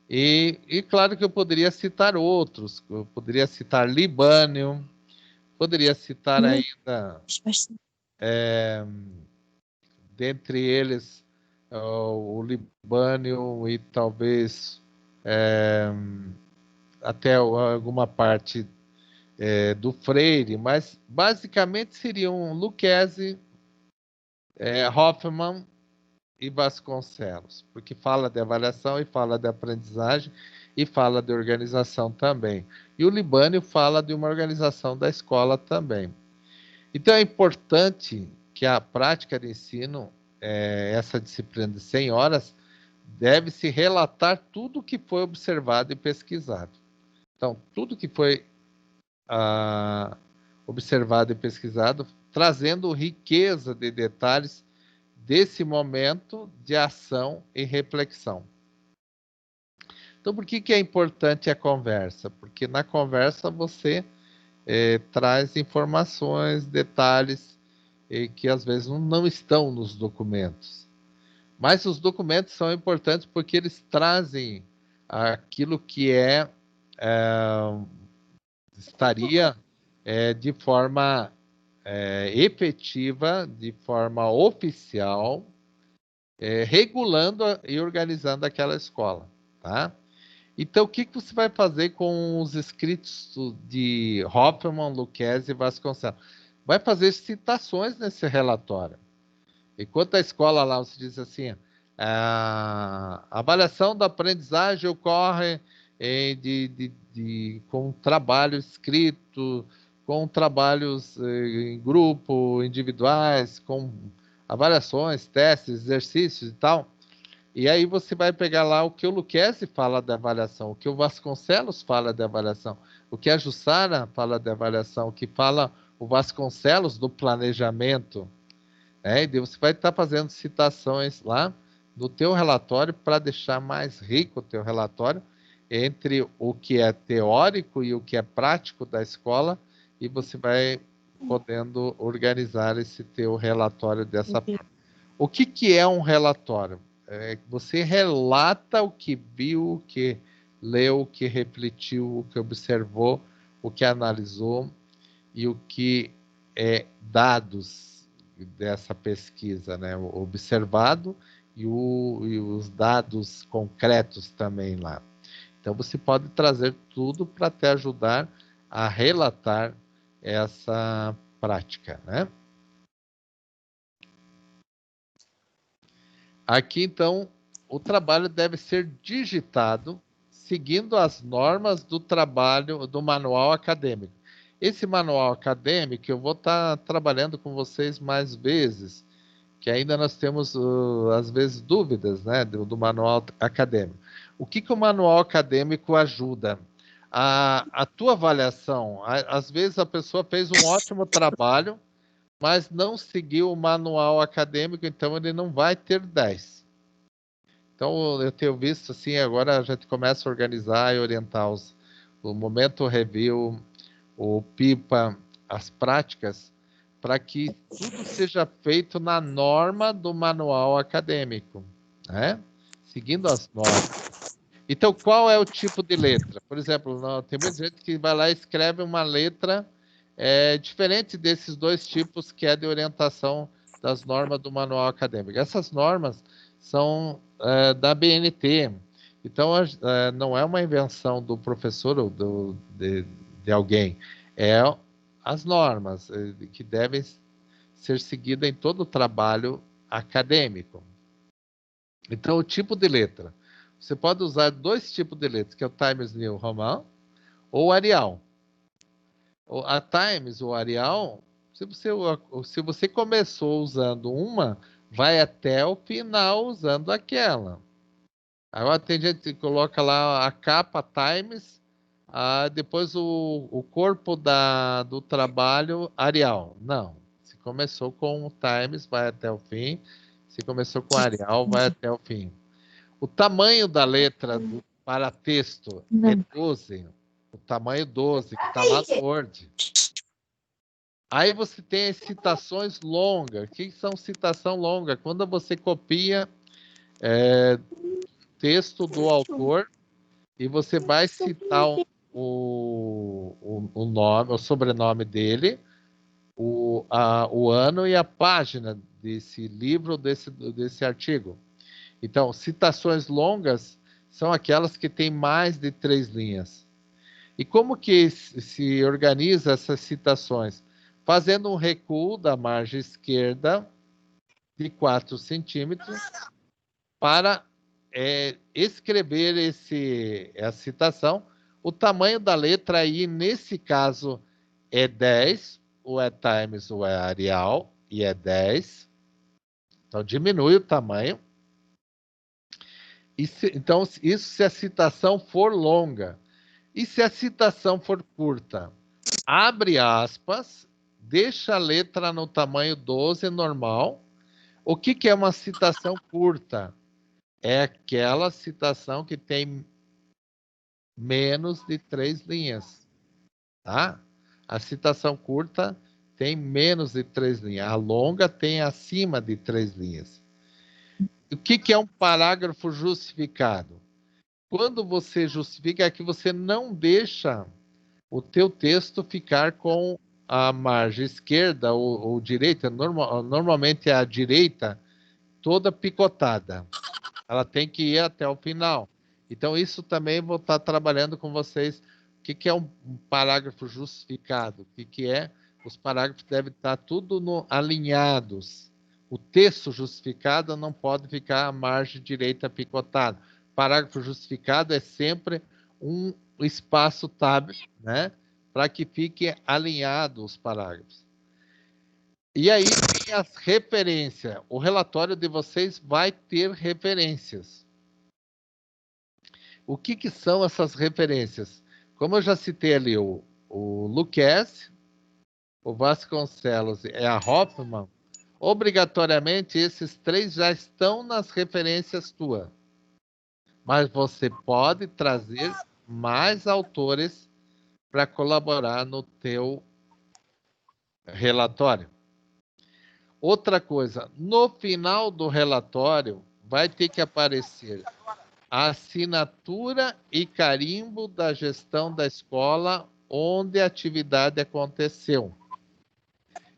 E claro que eu poderia citar outros. Eu poderia citar Libânio, poderia citar ainda, dentre eles, o Libânio e talvez até alguma parte do Freire, mas basicamente seriam Lucchesi, Hoffmann e Vasconcelos, porque fala de avaliação e fala de aprendizagem e fala de organização também. E o Libânio fala de uma organização da escola também. Então é importante que a prática de ensino, essa disciplina de 100 horas, deve se relatar tudo o que foi observado e pesquisado. Então, tudo que foi observado e pesquisado, trazendo riqueza de detalhes desse momento de ação e reflexão. Então, por que é importante a conversa? Porque na conversa você traz informações, detalhes que às vezes não estão nos documentos. Mas os documentos são importantes porque eles trazem aquilo que estaria de forma efetiva, de forma oficial, regulando e organizando aquela escola, tá? Então, o que você vai fazer com os escritos de Hoffman, Lucchesi e Vasconcelos? Vai fazer citações nesse relatório. Enquanto a escola lá, você diz assim, a avaliação da aprendizagem ocorre com trabalho escrito, com trabalhos em grupo, individuais, com avaliações, testes, exercícios e tal. E aí você vai pegar lá o que o Lucchesi fala de avaliação, o que o Vasconcelos fala de avaliação, o que a Jussara fala de avaliação, o que fala o Vasconcelos do planejamento, né? E você vai estar fazendo citações lá no teu relatório para deixar mais rico o teu relatório entre o que é teórico e o que é prático da escola, e você vai podendo organizar esse teu relatório dessa forma. O que é um relatório? Você relata o que viu, o que leu, o que refletiu, o que observou, o que analisou e o que é dados dessa pesquisa, né? O observado e os dados concretos também lá. Então, você pode trazer tudo para te ajudar a relatar essa prática, né? Aqui, então, o trabalho deve ser digitado seguindo as normas do trabalho do manual acadêmico. Esse manual acadêmico eu vou estar trabalhando com vocês mais vezes, que ainda nós temos, às vezes, dúvidas, né, do manual acadêmico. O que o manual acadêmico ajuda? A tua avaliação. Às vezes a pessoa fez um ótimo trabalho, mas não seguiu o manual acadêmico, então ele não vai ter 10. Então, eu tenho visto, assim, agora a gente começa a organizar e orientar o momento review, o PIPA, as práticas, para que tudo seja feito na norma do manual acadêmico, né? Seguindo as normas. Então, qual é o tipo de letra? Por exemplo, tem muita gente que vai lá e escreve uma letra diferente desses dois tipos que é de orientação das normas do manual acadêmico. Essas normas são da BNT. Então, não é uma invenção do professor ou de alguém. É as normas que devem ser seguidas em todo o trabalho acadêmico. Então, o tipo de letra. Você pode usar dois tipos de letras, que é o Times New Roman ou Arial. A Times ou Arial, se você começou usando uma, vai até o final usando aquela. Agora tem gente que coloca lá a capa Times, depois o corpo do trabalho Arial. Não. Se começou com o Times, vai até o fim. Se começou com Arial, vai até o fim. O tamanho da letra para texto é 12. O tamanho 12, que está lá no Word. Aí você tem as citações longas. O que são citação longa? Quando você copia texto do autor e você vai citar o nome, o sobrenome dele, o ano e a página desse livro, desse artigo. Então, citações longas são aquelas que têm mais de 3 linhas. E como que se organiza essas citações? Fazendo um recuo da margem esquerda de 4 centímetros para escrever a citação. O tamanho da letra aí, nesse caso, é 10, ou é Times ou é Arial, e é 10. Então, diminui o tamanho. Então, isso se a citação for longa. E se a citação for curta? Abre aspas, deixa a letra no tamanho 12 normal. O que é uma citação curta? É aquela citação que tem menos de 3 linhas. Tá? A citação curta tem menos de 3 linhas. A longa tem acima de 3 linhas. O que é um parágrafo justificado? Quando você justifica, é que você não deixa o teu texto ficar com a margem esquerda ou direita, normalmente é a direita, toda picotada. Ela tem que ir até o final. Então, isso também vou estar trabalhando com vocês. O que é um parágrafo justificado? O que é? Os parágrafos devem estar tudo alinhados. O texto justificado não pode ficar à margem direita picotada. Parágrafo justificado é sempre um espaço tab, né? Para que fiquem alinhados os parágrafos. E aí tem as referências. O relatório de vocês vai ter referências. O que são essas referências? Como eu já citei ali, o Lucchesi, o Vasconcelos e a Hoffman, obrigatoriamente esses 3 já estão nas referências tuas. Mas você pode trazer mais autores para colaborar no teu relatório. Outra coisa, no final do relatório vai ter que aparecer a assinatura e carimbo da gestão da escola onde a atividade aconteceu.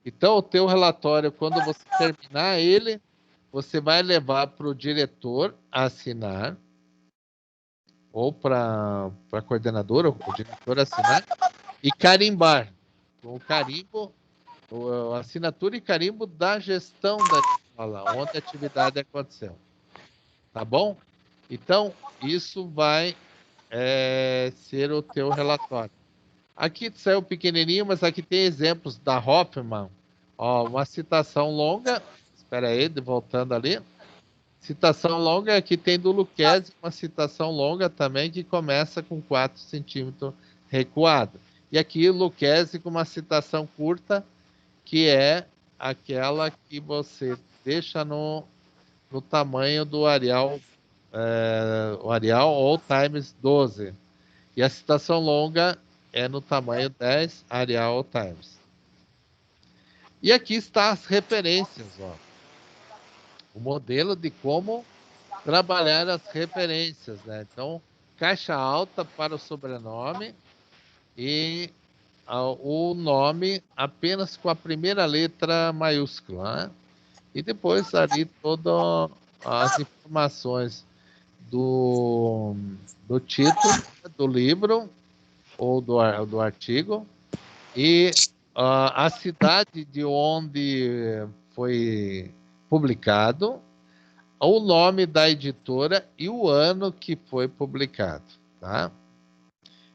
Então, o teu relatório, quando você terminar ele, você vai levar para o diretor assinar, ou para a coordenadora, ou o diretor assinar, e carimbar. O carimbo, a assinatura e carimbo da gestão da escola, onde a atividade aconteceu. Tá bom? Então, isso vai ser o teu relatório. Aqui saiu pequenininho, mas aqui tem exemplos da Hoffman. Ó, uma citação longa. Espera aí, voltando ali. Citação longa, aqui tem do Lucchesi, uma citação longa também, que começa com 4 centímetros recuado. E aqui o Lucchesi com uma citação curta, que é aquela que você deixa no tamanho do Arial, o Arial All Times 12. E a citação longa é no tamanho 10 Arial All Times. E aqui está as referências, ó. O modelo de como trabalhar as referências, né? Então, caixa alta para o sobrenome e o nome apenas com a primeira letra maiúscula, né? E depois ali todas as informações do título do livro ou do artigo e a cidade de onde foi publicado, o nome da editora e o ano que foi publicado, tá?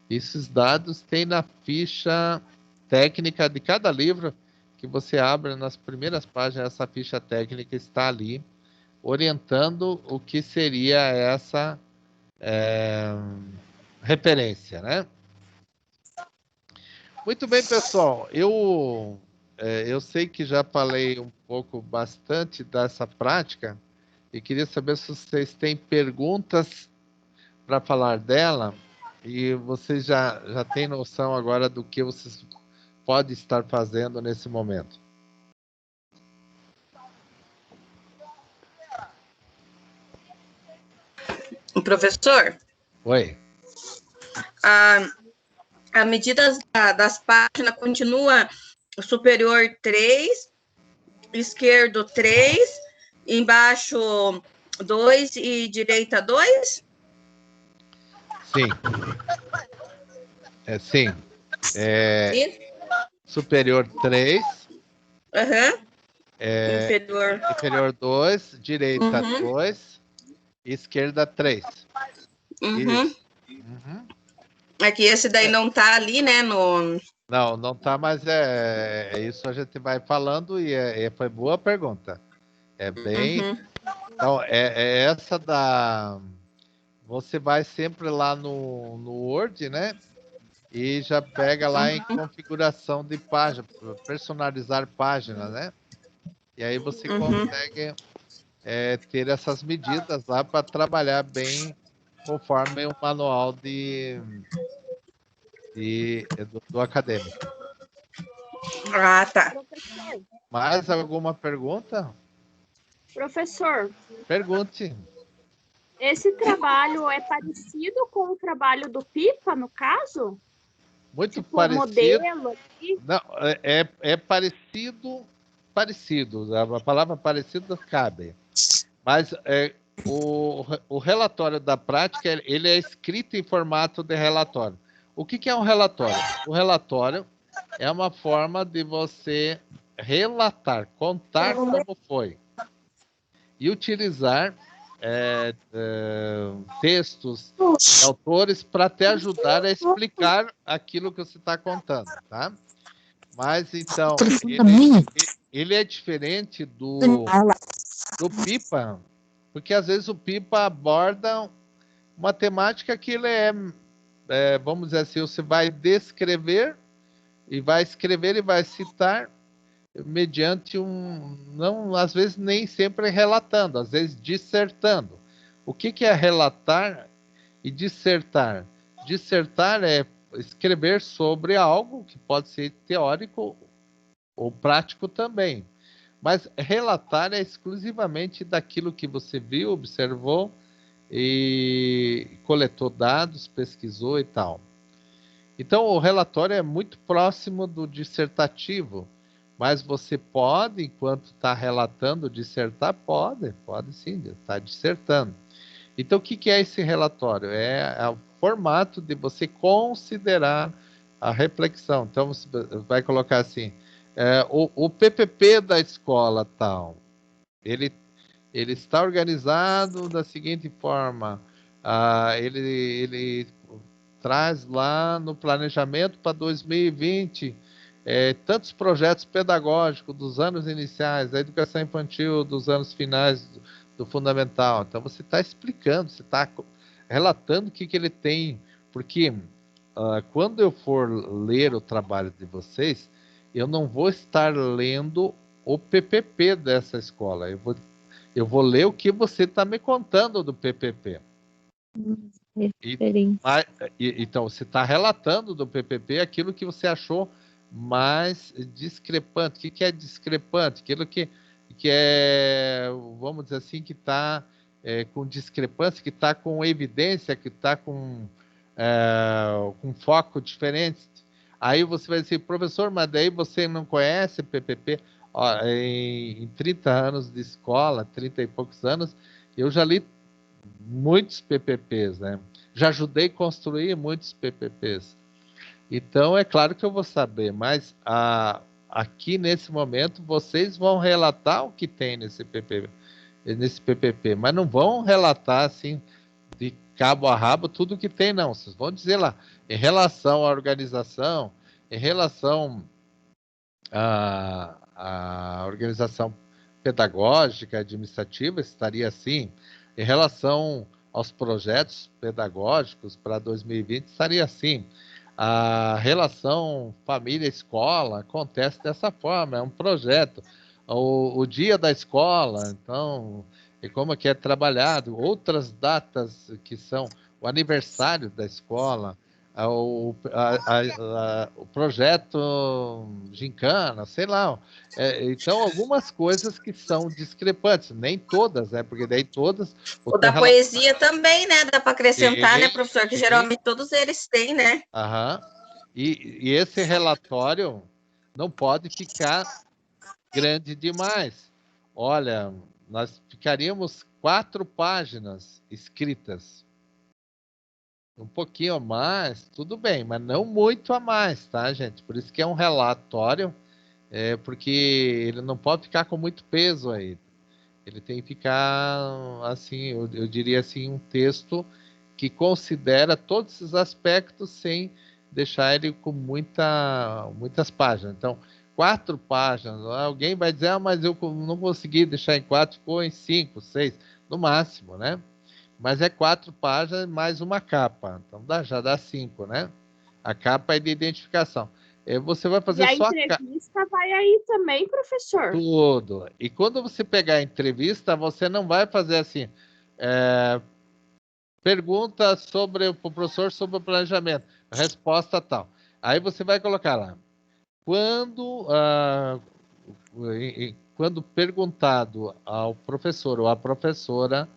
Esses dados tem na ficha técnica de cada livro que você abre nas primeiras páginas. Essa ficha técnica está ali, orientando o que seria essa referência, né? Muito bem, pessoal. Eu sei que já falei um pouco, bastante dessa prática e queria saber se vocês têm perguntas para falar dela e vocês já têm noção agora do que vocês podem estar fazendo nesse momento. Professor? Oi. A medida das páginas continua superior 3, esquerdo 3, embaixo 2 e direita 2? Sim. Sim. Superior 3. Uhum. Inferior 2, direita 2, esquerda 3. Uhum. Uhum. Aqui esse daí não tá ali, né? Não tá, mas isso a gente vai falando e foi boa pergunta. É bem... Então, essa da... Você vai sempre lá no Word, né? E já pega lá em configuração de página, personalizar página, né? E aí você consegue ter essas medidas lá para trabalhar bem conforme o manual do acadêmico. Ah, tá. Professor, Mais alguma pergunta? professor, Pergunte. esse trabalho é parecido com o trabalho do Pipa, no caso? Muito tipo, parecido. Modelo aqui? Não, é parecido. A palavra parecido cabe. Mas o relatório da prática, ele é escrito em formato de relatório. O que é um relatório? O relatório é uma forma de você relatar, contar como foi. E utilizar textos de autores para te ajudar a explicar aquilo que você está contando, tá? Mas, então, ele é diferente do PIPA, porque às vezes o PIPA aborda uma temática que ele vamos dizer assim, você vai descrever e vai escrever e vai citar mediante não, às vezes nem sempre relatando, às vezes dissertando. O que é relatar e dissertar? Dissertar é escrever sobre algo que pode ser teórico ou prático também. Mas relatar é exclusivamente daquilo que você viu, observou e coletou dados, pesquisou e tal. Então, o relatório é muito próximo do dissertativo, mas você pode, enquanto está relatando, dissertar? Pode sim, está dissertando. Então, o que é esse relatório? É o formato de você considerar a reflexão. Então, você vai colocar assim, o PPP da escola tal, ele está organizado da seguinte forma, ele traz lá no planejamento para 2020 tantos projetos pedagógicos dos anos iniciais, da educação infantil, dos anos finais do fundamental. Então, você está explicando, você está relatando o que ele tem, porque quando eu for ler o trabalho de vocês, eu não vou estar lendo o PPP dessa escola, eu vou ler o que você está me contando do PPP. Então, você está relatando do PPP aquilo que você achou mais discrepante. O que é discrepante? Aquilo que é, vamos dizer assim, que está com discrepância, que está com evidência, que está com foco diferente. Aí você vai dizer, professor, mas daí você não conhece PPP? Ó, em 30 anos de escola, 30 e poucos anos, eu já li muitos PPPs, né? Já ajudei a construir muitos PPPs. Então, é claro que eu vou saber, mas aqui nesse momento vocês vão relatar o que tem nesse PPP, mas não vão relatar assim de cabo a rabo tudo que tem, não. Vocês vão dizer lá, em relação à organização, em relação à organização pedagógica, administrativa, estaria assim. Em relação aos projetos pedagógicos para 2020, estaria assim. A relação família-escola acontece dessa forma, é um projeto. O dia da escola, então, e como que é trabalhado, outras datas que são o aniversário da escola, o projeto Gincana, sei lá. Então, algumas coisas que são discrepantes, nem todas, né? Porque daí todas... O da poesia também, né? Dá para acrescentar, né, professor? Que geralmente todos eles têm, né? Aham. E esse relatório não pode ficar grande demais. Olha, nós ficaríamos 4 páginas escritas. Um pouquinho a mais, tudo bem, mas não muito a mais, tá, gente? Por isso que é um relatório, porque ele não pode ficar com muito peso aí. Ele tem que ficar, assim, eu diria assim, um texto que considera todos esses aspectos sem deixar ele com muitas páginas. Então, 4 páginas, alguém vai dizer, mas eu não consegui deixar em 4, ficou em 5, 6, no máximo, né? Mas é 4 páginas mais uma capa. Então já dá 5, né? A capa é de identificação. Você vai fazer só a entrevista vai aí também, professor? Tudo. E quando você pegar a entrevista, você não vai fazer assim, pergunta sobre o professor sobre o planejamento, resposta tal. Aí você vai colocar lá, quando perguntado ao professor ou à professora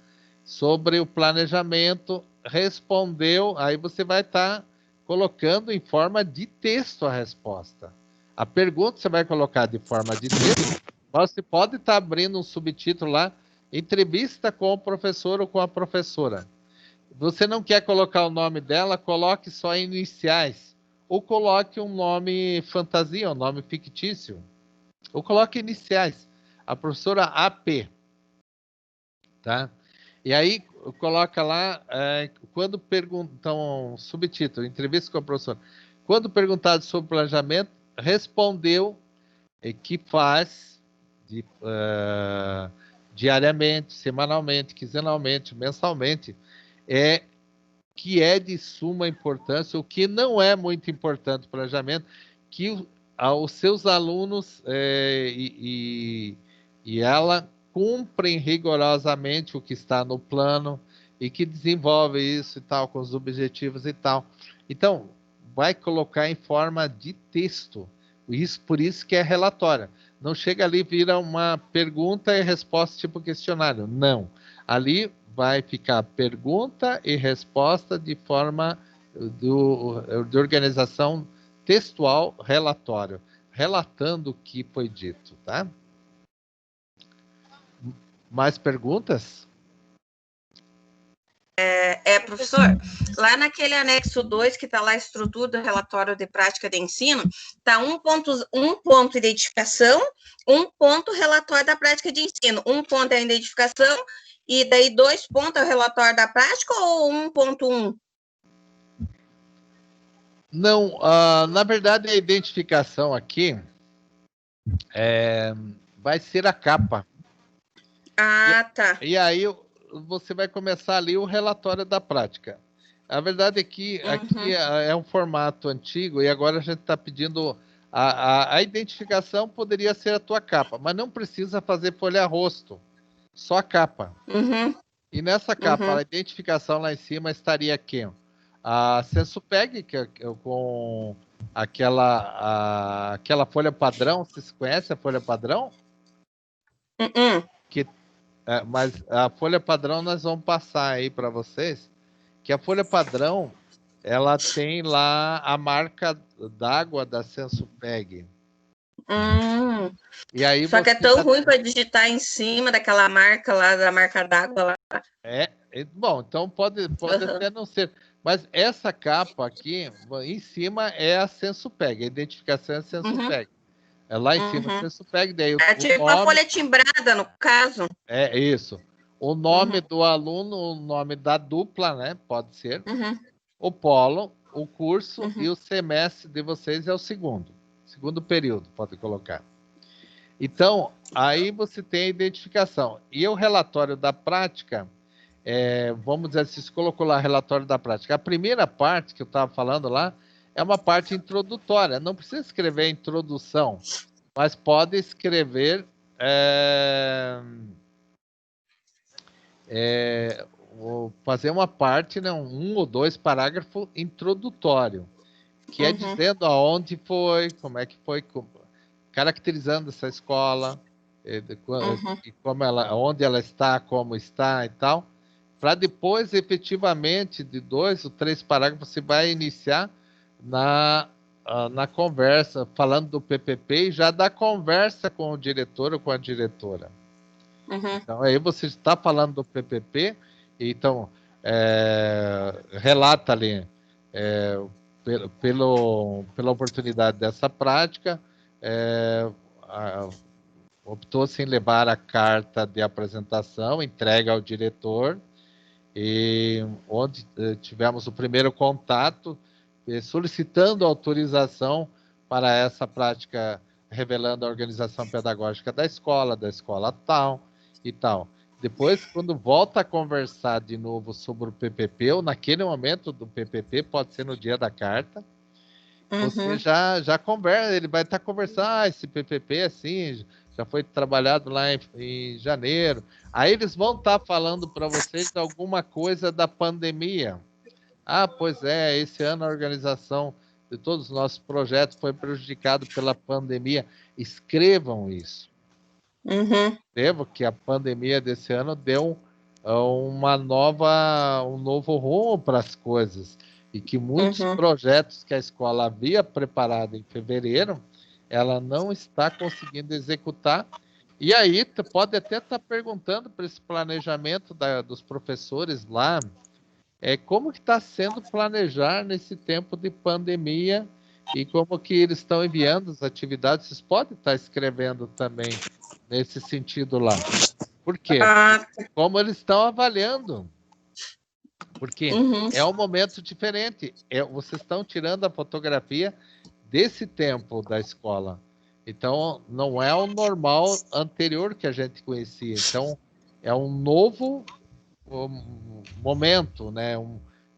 sobre o planejamento, respondeu, aí você vai estar colocando em forma de texto a resposta. A pergunta você vai colocar de forma de texto, mas você pode estar abrindo um subtítulo lá Entrevista com o professor ou com a professora. Você não quer colocar o nome dela, coloque só iniciais. Ou coloque um nome fantasia, um nome fictício. Ou coloque iniciais. A professora AP. Tá? E aí, coloca lá, quando perguntam, subtítulo, entrevista com a professora. Quando perguntado sobre planejamento, respondeu que faz diariamente, semanalmente, quinzenalmente, mensalmente, que é de suma importância, o que não é muito importante o planejamento, que os seus alunos e ela cumprem rigorosamente o que está no plano e que desenvolve isso e tal, com os objetivos e tal. Então, vai colocar em forma de texto. Por isso que é relatório. Não chega ali e vira uma pergunta e resposta tipo questionário. Não. Ali vai ficar pergunta e resposta de forma de organização textual, relatório, relatando o que foi dito, tá? Mais perguntas? Professor, lá naquele anexo 2, que está lá a estrutura do relatório de prática de ensino, está um ponto identificação, um ponto relatório da prática de ensino. Um ponto é a identificação, e daí 2 pontos é o relatório da prática, ou 1.1? Não, na verdade a identificação aqui vai ser a capa. Tá. E aí você vai começar ali o relatório da prática. A verdade é que aqui é um formato antigo e agora a gente está pedindo a identificação poderia ser a tua capa, mas não precisa fazer folha rosto, só a capa. E nessa capa, a identificação lá em cima estaria aqui, a SensoPeg, que é com aquela folha padrão. Vocês conhecem a folha padrão? Mas a folha padrão nós vamos passar aí para vocês, que a folha padrão, ela tem lá a marca d'água da SensoPeg. E aí Só que é tão ruim para digitar em cima daquela marca lá, da marca d'água lá. Bom, então pode até não ser. Mas essa capa aqui, em cima, é a SensoPeg, a identificação é a SensoPeg. É lá em cima a SensoPeg, daí tipo nome... a folha timbrada, no caso. É isso. O nome do aluno, o nome da dupla, né? Pode ser. O polo, o curso e o semestre de vocês é o segundo período, pode colocar. Então, aí você tem a identificação. E o relatório da prática, vamos dizer assim, se colocou lá relatório da prática. A primeira parte que eu estava falando lá é uma parte introdutória. Não precisa escrever a introdução, mas pode escrever fazer uma parte, né, 1 ou 2 parágrafos introdutório, que é dizendo aonde foi, como é que foi, caracterizando essa escola, e como onde ela está, como está e tal, para depois, efetivamente, de 2 ou 3 parágrafos, você vai iniciar na conversa, falando do PPP e já da conversa com o diretor ou com a diretora. Então, aí você está falando do PPP, então, relata ali, pela oportunidade dessa prática, optou-se em levar a carta de apresentação, entrega ao diretor, e onde tivemos o primeiro contato, solicitando autorização para essa prática, revelando a organização pedagógica da escola tal e tal. Depois, quando volta a conversar de novo sobre o PPP, ou naquele momento do PPP, pode ser no dia da carta, você já conversa, ele vai estar conversando, esse PPP assim, já foi trabalhado lá em janeiro. Aí eles vão estar falando para vocês alguma coisa da pandemia. Pois é, esse ano a organização de todos os nossos projetos foi prejudicado pela pandemia. Escrevam isso. Escrevam que a pandemia desse ano deu um novo rumo para as coisas. E que muitos projetos que a escola havia preparado em fevereiro, ela não está conseguindo executar, E aí, tu pode até estar perguntando para esse planejamento dos professores lá, como que está sendo planejar nesse tempo de pandemia e como que eles estão enviando as atividades. Vocês podem estar escrevendo também nesse sentido lá. Por quê? Ah, Como eles estão avaliando. Porque uhum. é um momento diferente. Vocês estão tirando a fotografia desse tempo da escola. Então, não é o normal anterior que a gente conhecia. Então, é um novo momento, né?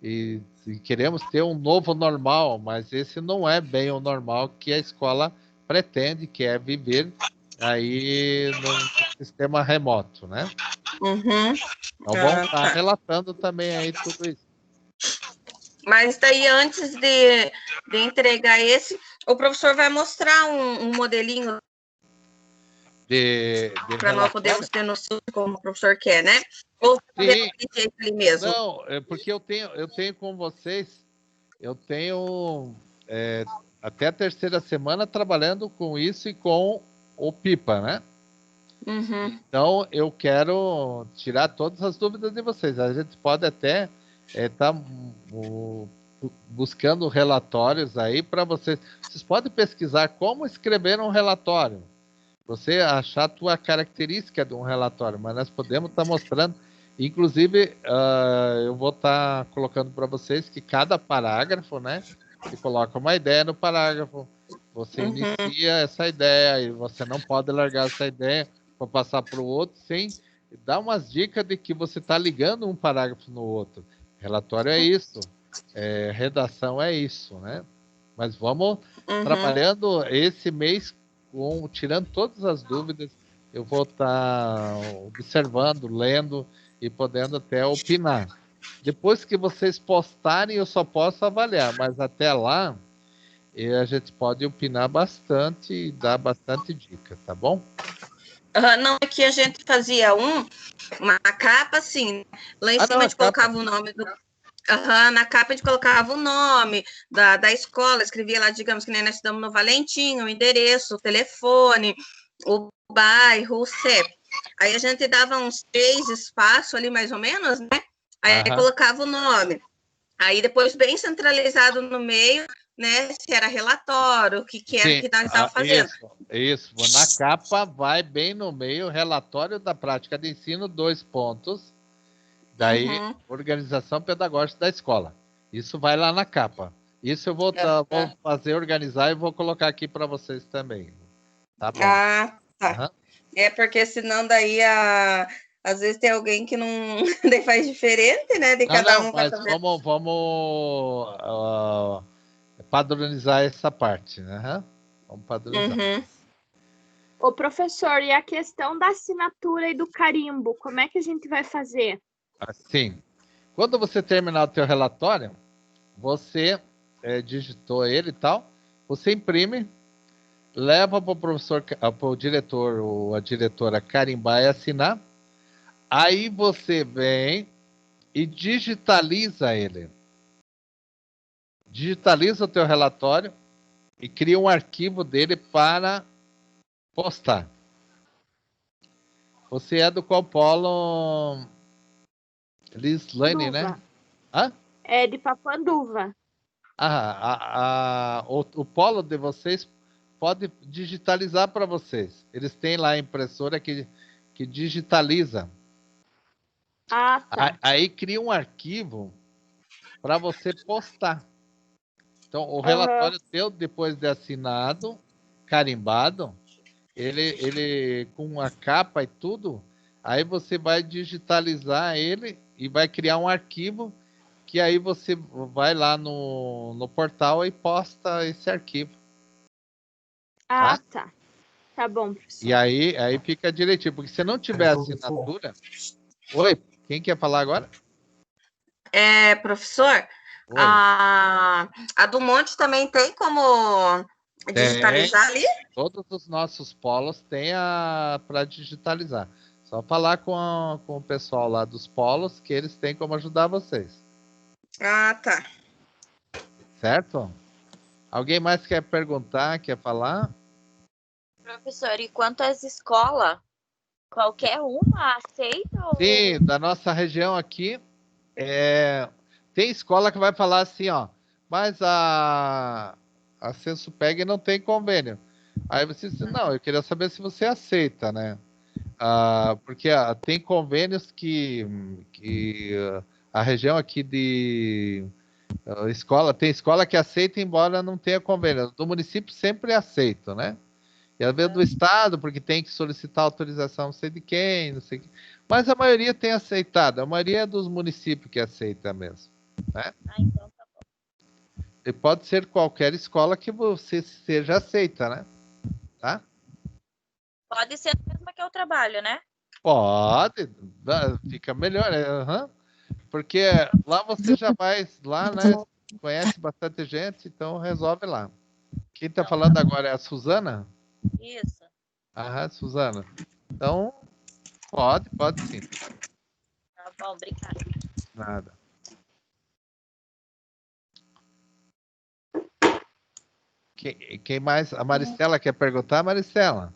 E queremos ter um novo normal, mas esse não é bem o normal que a escola pretende, que é viver aí no sistema remoto, né? Uhum. Então, vamos estar Tá. relatando também aí tudo isso. Mas daí, antes de entregar esse, o professor vai mostrar um modelinho De para nós relatório? podermos ter noção de como o professor quer, né? Ou fazer ali mesmo? Não, porque eu tenho com vocês, eu tenho até a terceira semana trabalhando com isso e com o Pipa, né? Uhum. Então, eu quero tirar todas as dúvidas de vocês. A gente pode até estar buscando relatórios aí para vocês. Vocês podem pesquisar como escrever um relatório. Você achar a tua característica de um relatório, mas nós podemos estar mostrando. Inclusive, eu vou estar colocando para vocês que cada parágrafo, né? Você coloca uma ideia no parágrafo, você inicia essa ideia e você não pode largar essa ideia para passar para o outro sem dar umas dicas de que você está ligando um parágrafo no outro. Relatório é isso, redação é isso, né? Mas vamos trabalhando esse mês tirando todas as dúvidas. Eu vou estar observando, lendo e podendo até opinar. Depois que vocês postarem, eu só posso avaliar, mas até lá a gente pode opinar bastante e dar bastante dica, tá bom? Não, aqui a gente fazia uma capa assim, lá em cima a gente colocava o nome do. Na capa a gente colocava o nome da escola, escrevia lá, digamos que nem nós estamos no Valentim, o endereço, o telefone, o bairro, o CEP. Aí a gente dava uns 3 espaços ali, mais ou menos, né? Aí colocava o nome. Aí depois, bem centralizado no meio, né? Se era relatório, o que era que nós estávamos fazendo. Isso. Na capa vai bem no meio, relatório da prática de ensino, 2 pontos. Daí, organização pedagógica da escola. Isso vai lá na capa. Isso eu vou fazer, organizar e vou colocar aqui para vocês também. Tá bom. Tá. É porque senão daí às vezes tem alguém que não daí faz diferente, né? De cada um. Mas vamos padronizar essa parte, né? Vamos padronizar. Ô, professor, e a questão da assinatura e do carimbo, como é que a gente vai fazer? Assim, quando você terminar o teu relatório, você digitou ele e tal, você imprime, leva para o professor, para o diretor ou a diretora carimbar e assinar. Aí você vem e digitaliza ele. Digitaliza o teu relatório e cria um arquivo dele para postar. Você é do qual polo, Lislane, né? Hã? É de Papanduva. O polo de vocês pode digitalizar para vocês. Eles têm lá a impressora que digitaliza. Tá. Aí cria um arquivo para você postar. Então, o relatório teu, depois de assinado, carimbado, ele com a capa e tudo, aí você vai digitalizar ele e vai criar um arquivo que aí você vai lá no portal e posta esse arquivo. Tá. Tá bom, professor. E aí fica direitinho, porque se não tiver assinatura... Oi, quem quer falar agora? Professor, a do Monte também tem como digitalizar ali? Todos os nossos polos têm para digitalizar. Só falar com o pessoal lá dos polos que eles têm como ajudar vocês. Tá. Certo? Alguém mais quer perguntar, quer falar? Professor, e quanto às escolas, Qualquer uma aceita? Ou... Sim, da nossa região aqui, tem escola que vai falar assim, ó, mas a Sensupeg não tem convênio. Aí você diz, não, eu queria saber se você aceita, né? Porque tem convênios que a região aqui de escola, tem escola que aceita, embora não tenha convênio. Do município sempre aceita, né? E às vezes do estado, porque tem que solicitar autorização não sei de quem, não sei o que. Mas a maioria tem aceitado, a maioria é dos municípios que aceita mesmo, né? Então tá bom. E pode ser qualquer escola que você seja aceita, né? Tá? Pode ser a mesma que eu trabalho, né? Pode, fica melhor, aham. Porque lá você já vai, lá, né? Conhece bastante gente, então resolve lá. Quem tá falando agora é a Suzana? Isso. Aham, Suzana. Então, pode sim. Tá bom, obrigada. Nada. Quem mais? A Maricela quer perguntar, Maricela?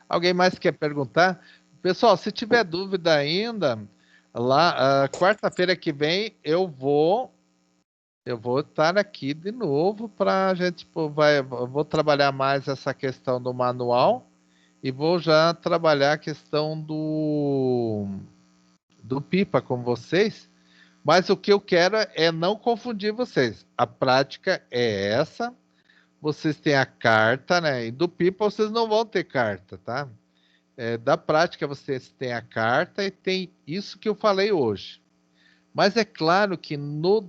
Alguém mais quer perguntar? Pessoal, se tiver dúvida ainda, lá, quarta-feira que vem eu vou estar aqui de novo para a gente, vou trabalhar mais essa questão do manual e vou já trabalhar a questão do pipa com vocês. Mas o que eu quero é não confundir vocês. A prática é essa. Vocês têm a carta, né? E do pipa vocês não vão ter carta, tá? Da prática vocês têm a carta e tem isso que eu falei hoje. Mas é claro que no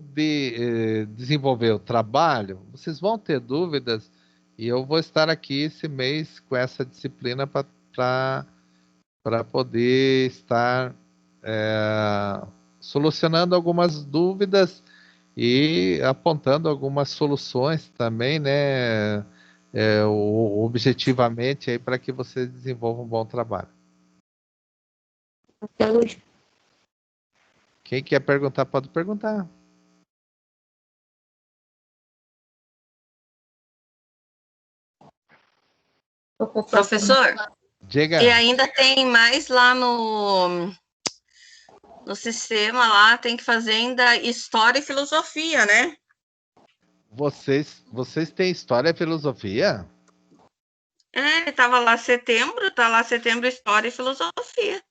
desenvolver o trabalho, vocês vão ter dúvidas e eu vou estar aqui esse mês com essa disciplina para poder estar solucionando algumas dúvidas e apontando algumas soluções também, né? Objetivamente aí para que vocês desenvolvam um bom trabalho. Quem quer perguntar, pode perguntar. Professor, Diga. e ainda tem mais lá no sistema, lá tem que fazer ainda história e filosofia, né? Vocês têm história e filosofia? Estava lá setembro, tá lá setembro, história e filosofia.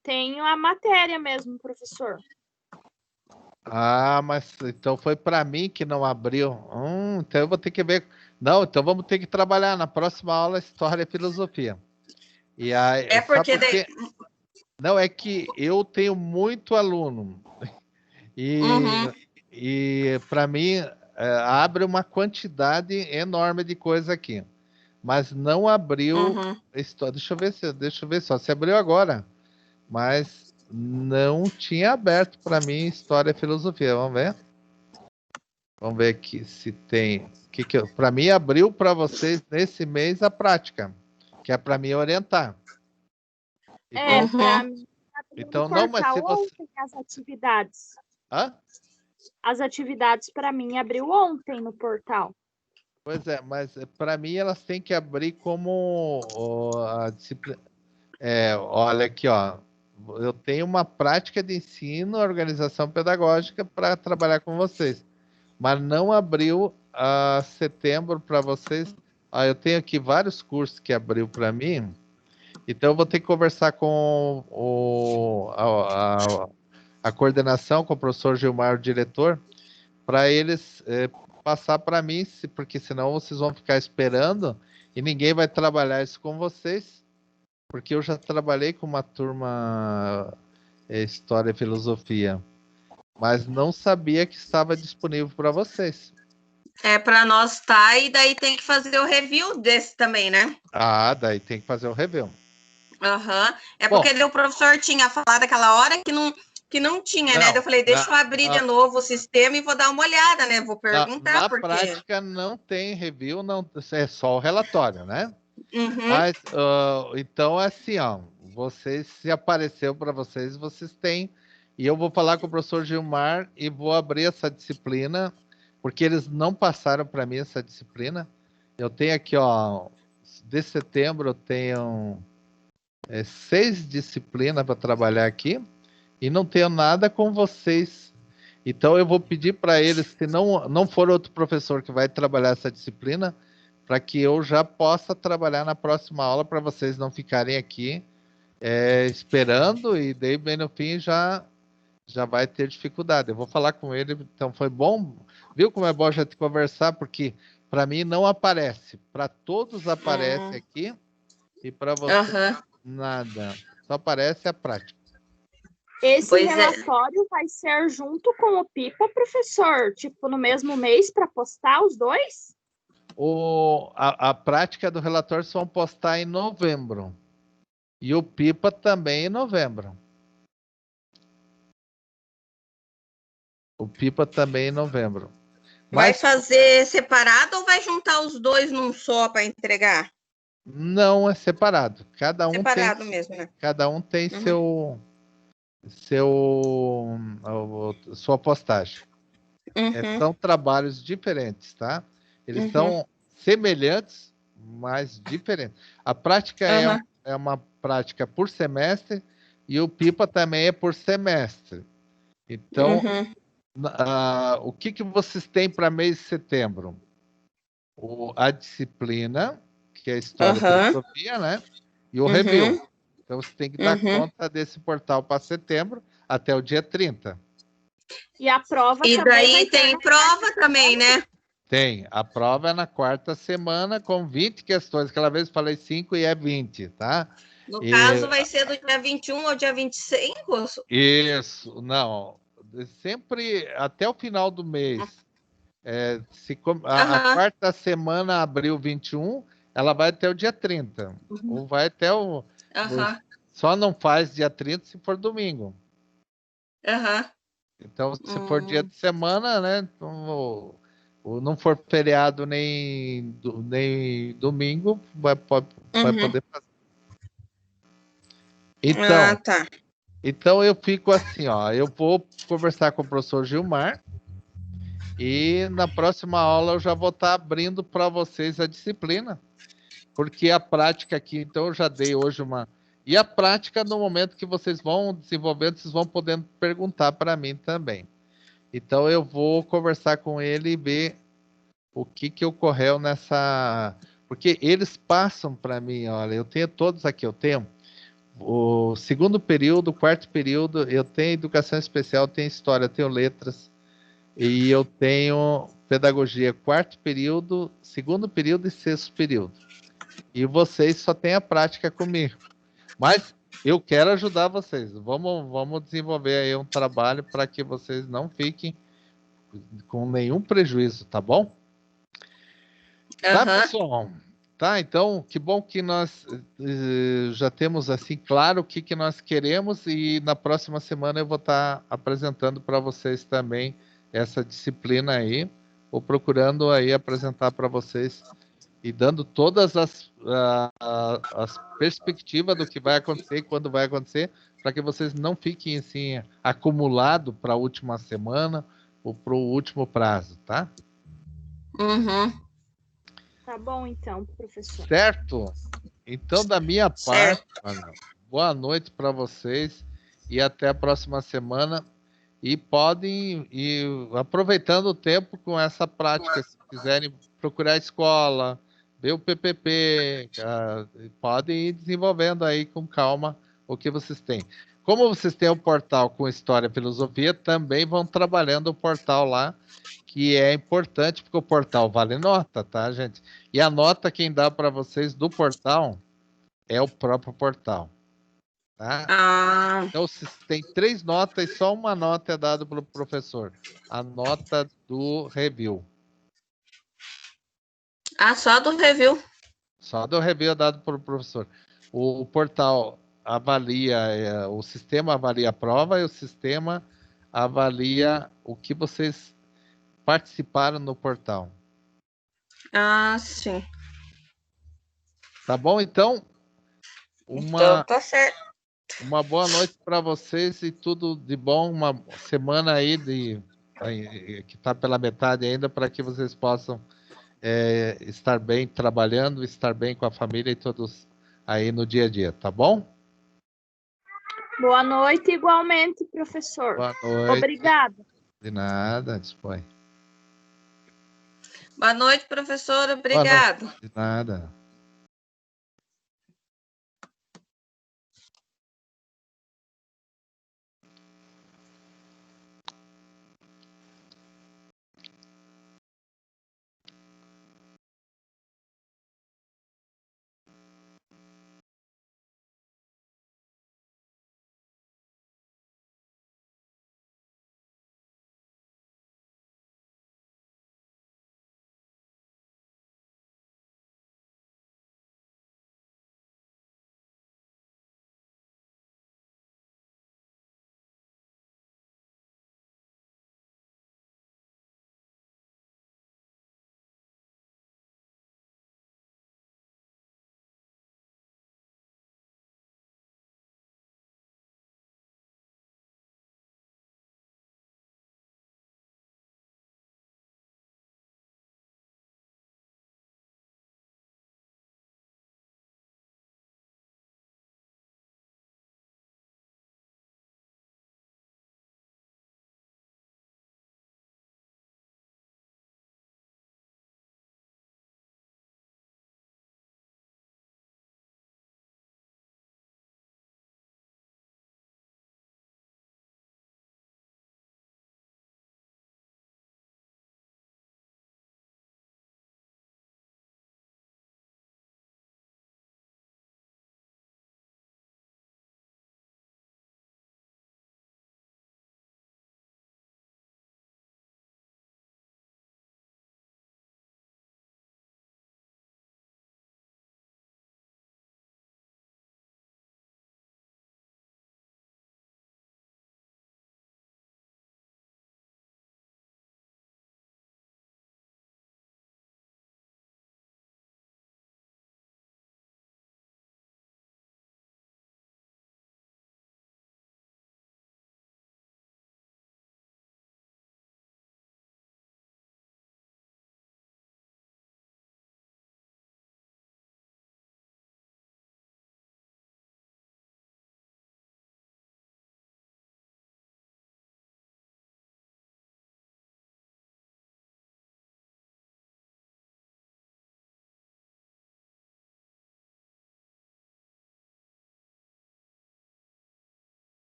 Tenho a matéria mesmo, professor. Mas então foi para mim que não abriu. Então eu vou ter que ver. Não, então vamos ter que trabalhar na próxima aula história e filosofia. E aí, Porque sabe por quê? Não, é que eu tenho muito aluno. E para mim abre uma quantidade enorme de coisa aqui. Mas não abriu história. Deixa eu ver só se abriu agora. Mas não tinha aberto para mim história e filosofia. Vamos ver. Vamos ver aqui se tem. Para mim abriu para vocês nesse mês a prática, que é para mim orientar. Então, para mim. Então não, mas se você ontem as atividades. Hã? As atividades para mim abriu ontem no portal. Pois é, mas para mim elas têm que abrir como a disciplina. Olha aqui, ó. Eu tenho uma prática de ensino, organização pedagógica para trabalhar com vocês, mas não abriu a setembro para vocês. Eu tenho aqui vários cursos que abriu para mim, então eu vou ter que conversar com a coordenação, com o professor Gilmar, o diretor, para eles passar para mim, porque senão vocês vão ficar esperando e ninguém vai trabalhar isso com vocês, porque eu já trabalhei com uma turma História e Filosofia, mas não sabia que estava disponível para vocês. Para nós tá, e daí tem que fazer o review desse também, né? Daí tem que fazer o review. Porque o professor tinha falado aquela hora que não tinha, né? Eu falei, deixa eu abrir de novo o sistema e vou dar uma olhada, né? Vou perguntar. Na prática não tem review, não, é só o relatório, né? Mas, então, assim, ó, se apareceu para vocês, vocês têm, e eu vou falar com o professor Gilmar e vou abrir essa disciplina, porque eles não passaram para mim essa disciplina. Eu tenho aqui, ó, de setembro eu tenho 6 disciplinas para trabalhar aqui e não tenho nada com vocês. Então eu vou pedir para eles, se não for outro professor que vai trabalhar essa disciplina, para que eu já possa trabalhar na próxima aula, para vocês não ficarem aqui esperando e daí bem no fim já vai ter dificuldade. Eu vou falar com ele, então foi bom, viu como é bom a gente conversar, porque para mim não aparece, para todos aparece aqui e para você nada, só aparece a prática. Esse relatório vai ser junto com o PIPA, professor? Tipo, no mesmo mês para postar os dois? A prática do relatório só vão postar em novembro. E o PIPA também em novembro. O PIPA também em novembro. Vai fazer separado ou vai juntar os dois num só para entregar? Não, é separado. Separado mesmo, né? Cada um tem sua postagem. São trabalhos diferentes, tá? Eles são semelhantes, mas diferentes. A prática é uma prática por semestre e o PIPA também é por semestre. Então, o que vocês têm para mês de setembro? A disciplina, que é a História e Filosofia, né? E o review. Então, você tem que dar conta desse portal para setembro até o dia 30. E a prova e daí tem prova também, né? Tem. A prova é na quarta semana com 20 questões. Aquela vez eu falei 5 e é 20, tá? No caso, vai ser do dia 21 ao dia 25? Isso. Não. Sempre até o final do mês. A quarta semana abriu 21, ela vai até o dia 30. Ou vai até o... Só não faz dia 30 se for domingo. Então, se for dia de semana, né? Ou não for feriado nem domingo, vai poder fazer. Então eu fico assim, ó. Eu vou conversar com o professor Gilmar e na próxima aula eu já vou estar abrindo para vocês a disciplina, porque a prática aqui, então eu já dei hoje uma... E a prática, no momento que vocês vão desenvolvendo, vocês vão podendo perguntar para mim também. Então, eu vou conversar com ele e ver o que ocorreu nessa... Porque eles passam para mim, olha, eu tenho todos aqui, eu tenho o segundo período, o quarto período, eu tenho educação especial, eu tenho história, eu tenho letras, e eu tenho pedagogia, quarto período, segundo período e sexto período. E vocês só têm a prática comigo. Mas eu quero ajudar vocês. Vamos desenvolver aí um trabalho para que vocês não fiquem com nenhum prejuízo, tá bom? Tá, pessoal? Tá, então, que bom que nós já temos assim claro o que nós queremos e na próxima semana eu vou estar apresentando para vocês também essa disciplina aí, ou procurando aí apresentar para vocês e dando todas as perspectivas do que vai acontecer e quando vai acontecer, para que vocês não fiquem assim acumulado para a última semana ou para o último prazo, tá? Tá bom, então, professor. Certo? Então, da minha parte, boa noite para vocês e até a próxima semana. E podem ir aproveitando o tempo com essa prática, se quiserem procurar a escola, ver o PPP, podem ir desenvolvendo aí com calma o que vocês têm. Como vocês têm o portal com História e Filosofia, também vão trabalhando o portal lá, que é importante, porque o portal vale nota, tá, gente? E a nota quem dá para vocês do portal é o próprio portal. Tá? Então, tem 3 notas e só uma nota é dada pelo professor. A nota do review. Só do review. Só do review é dado pelo professor. O portal avalia, o sistema avalia a prova e o sistema avalia o que vocês participaram no portal. Sim. Tá bom? Então, Então tá certo. Uma boa noite para vocês e tudo de bom. Uma semana aí que está pela metade ainda, para que vocês possam estar bem trabalhando, estar bem com a família e todos aí no dia a dia, tá bom? Boa noite, igualmente, professor. Boa noite. Obrigada. De nada, dispõe. Boa noite, professora. Obrigada. De nada.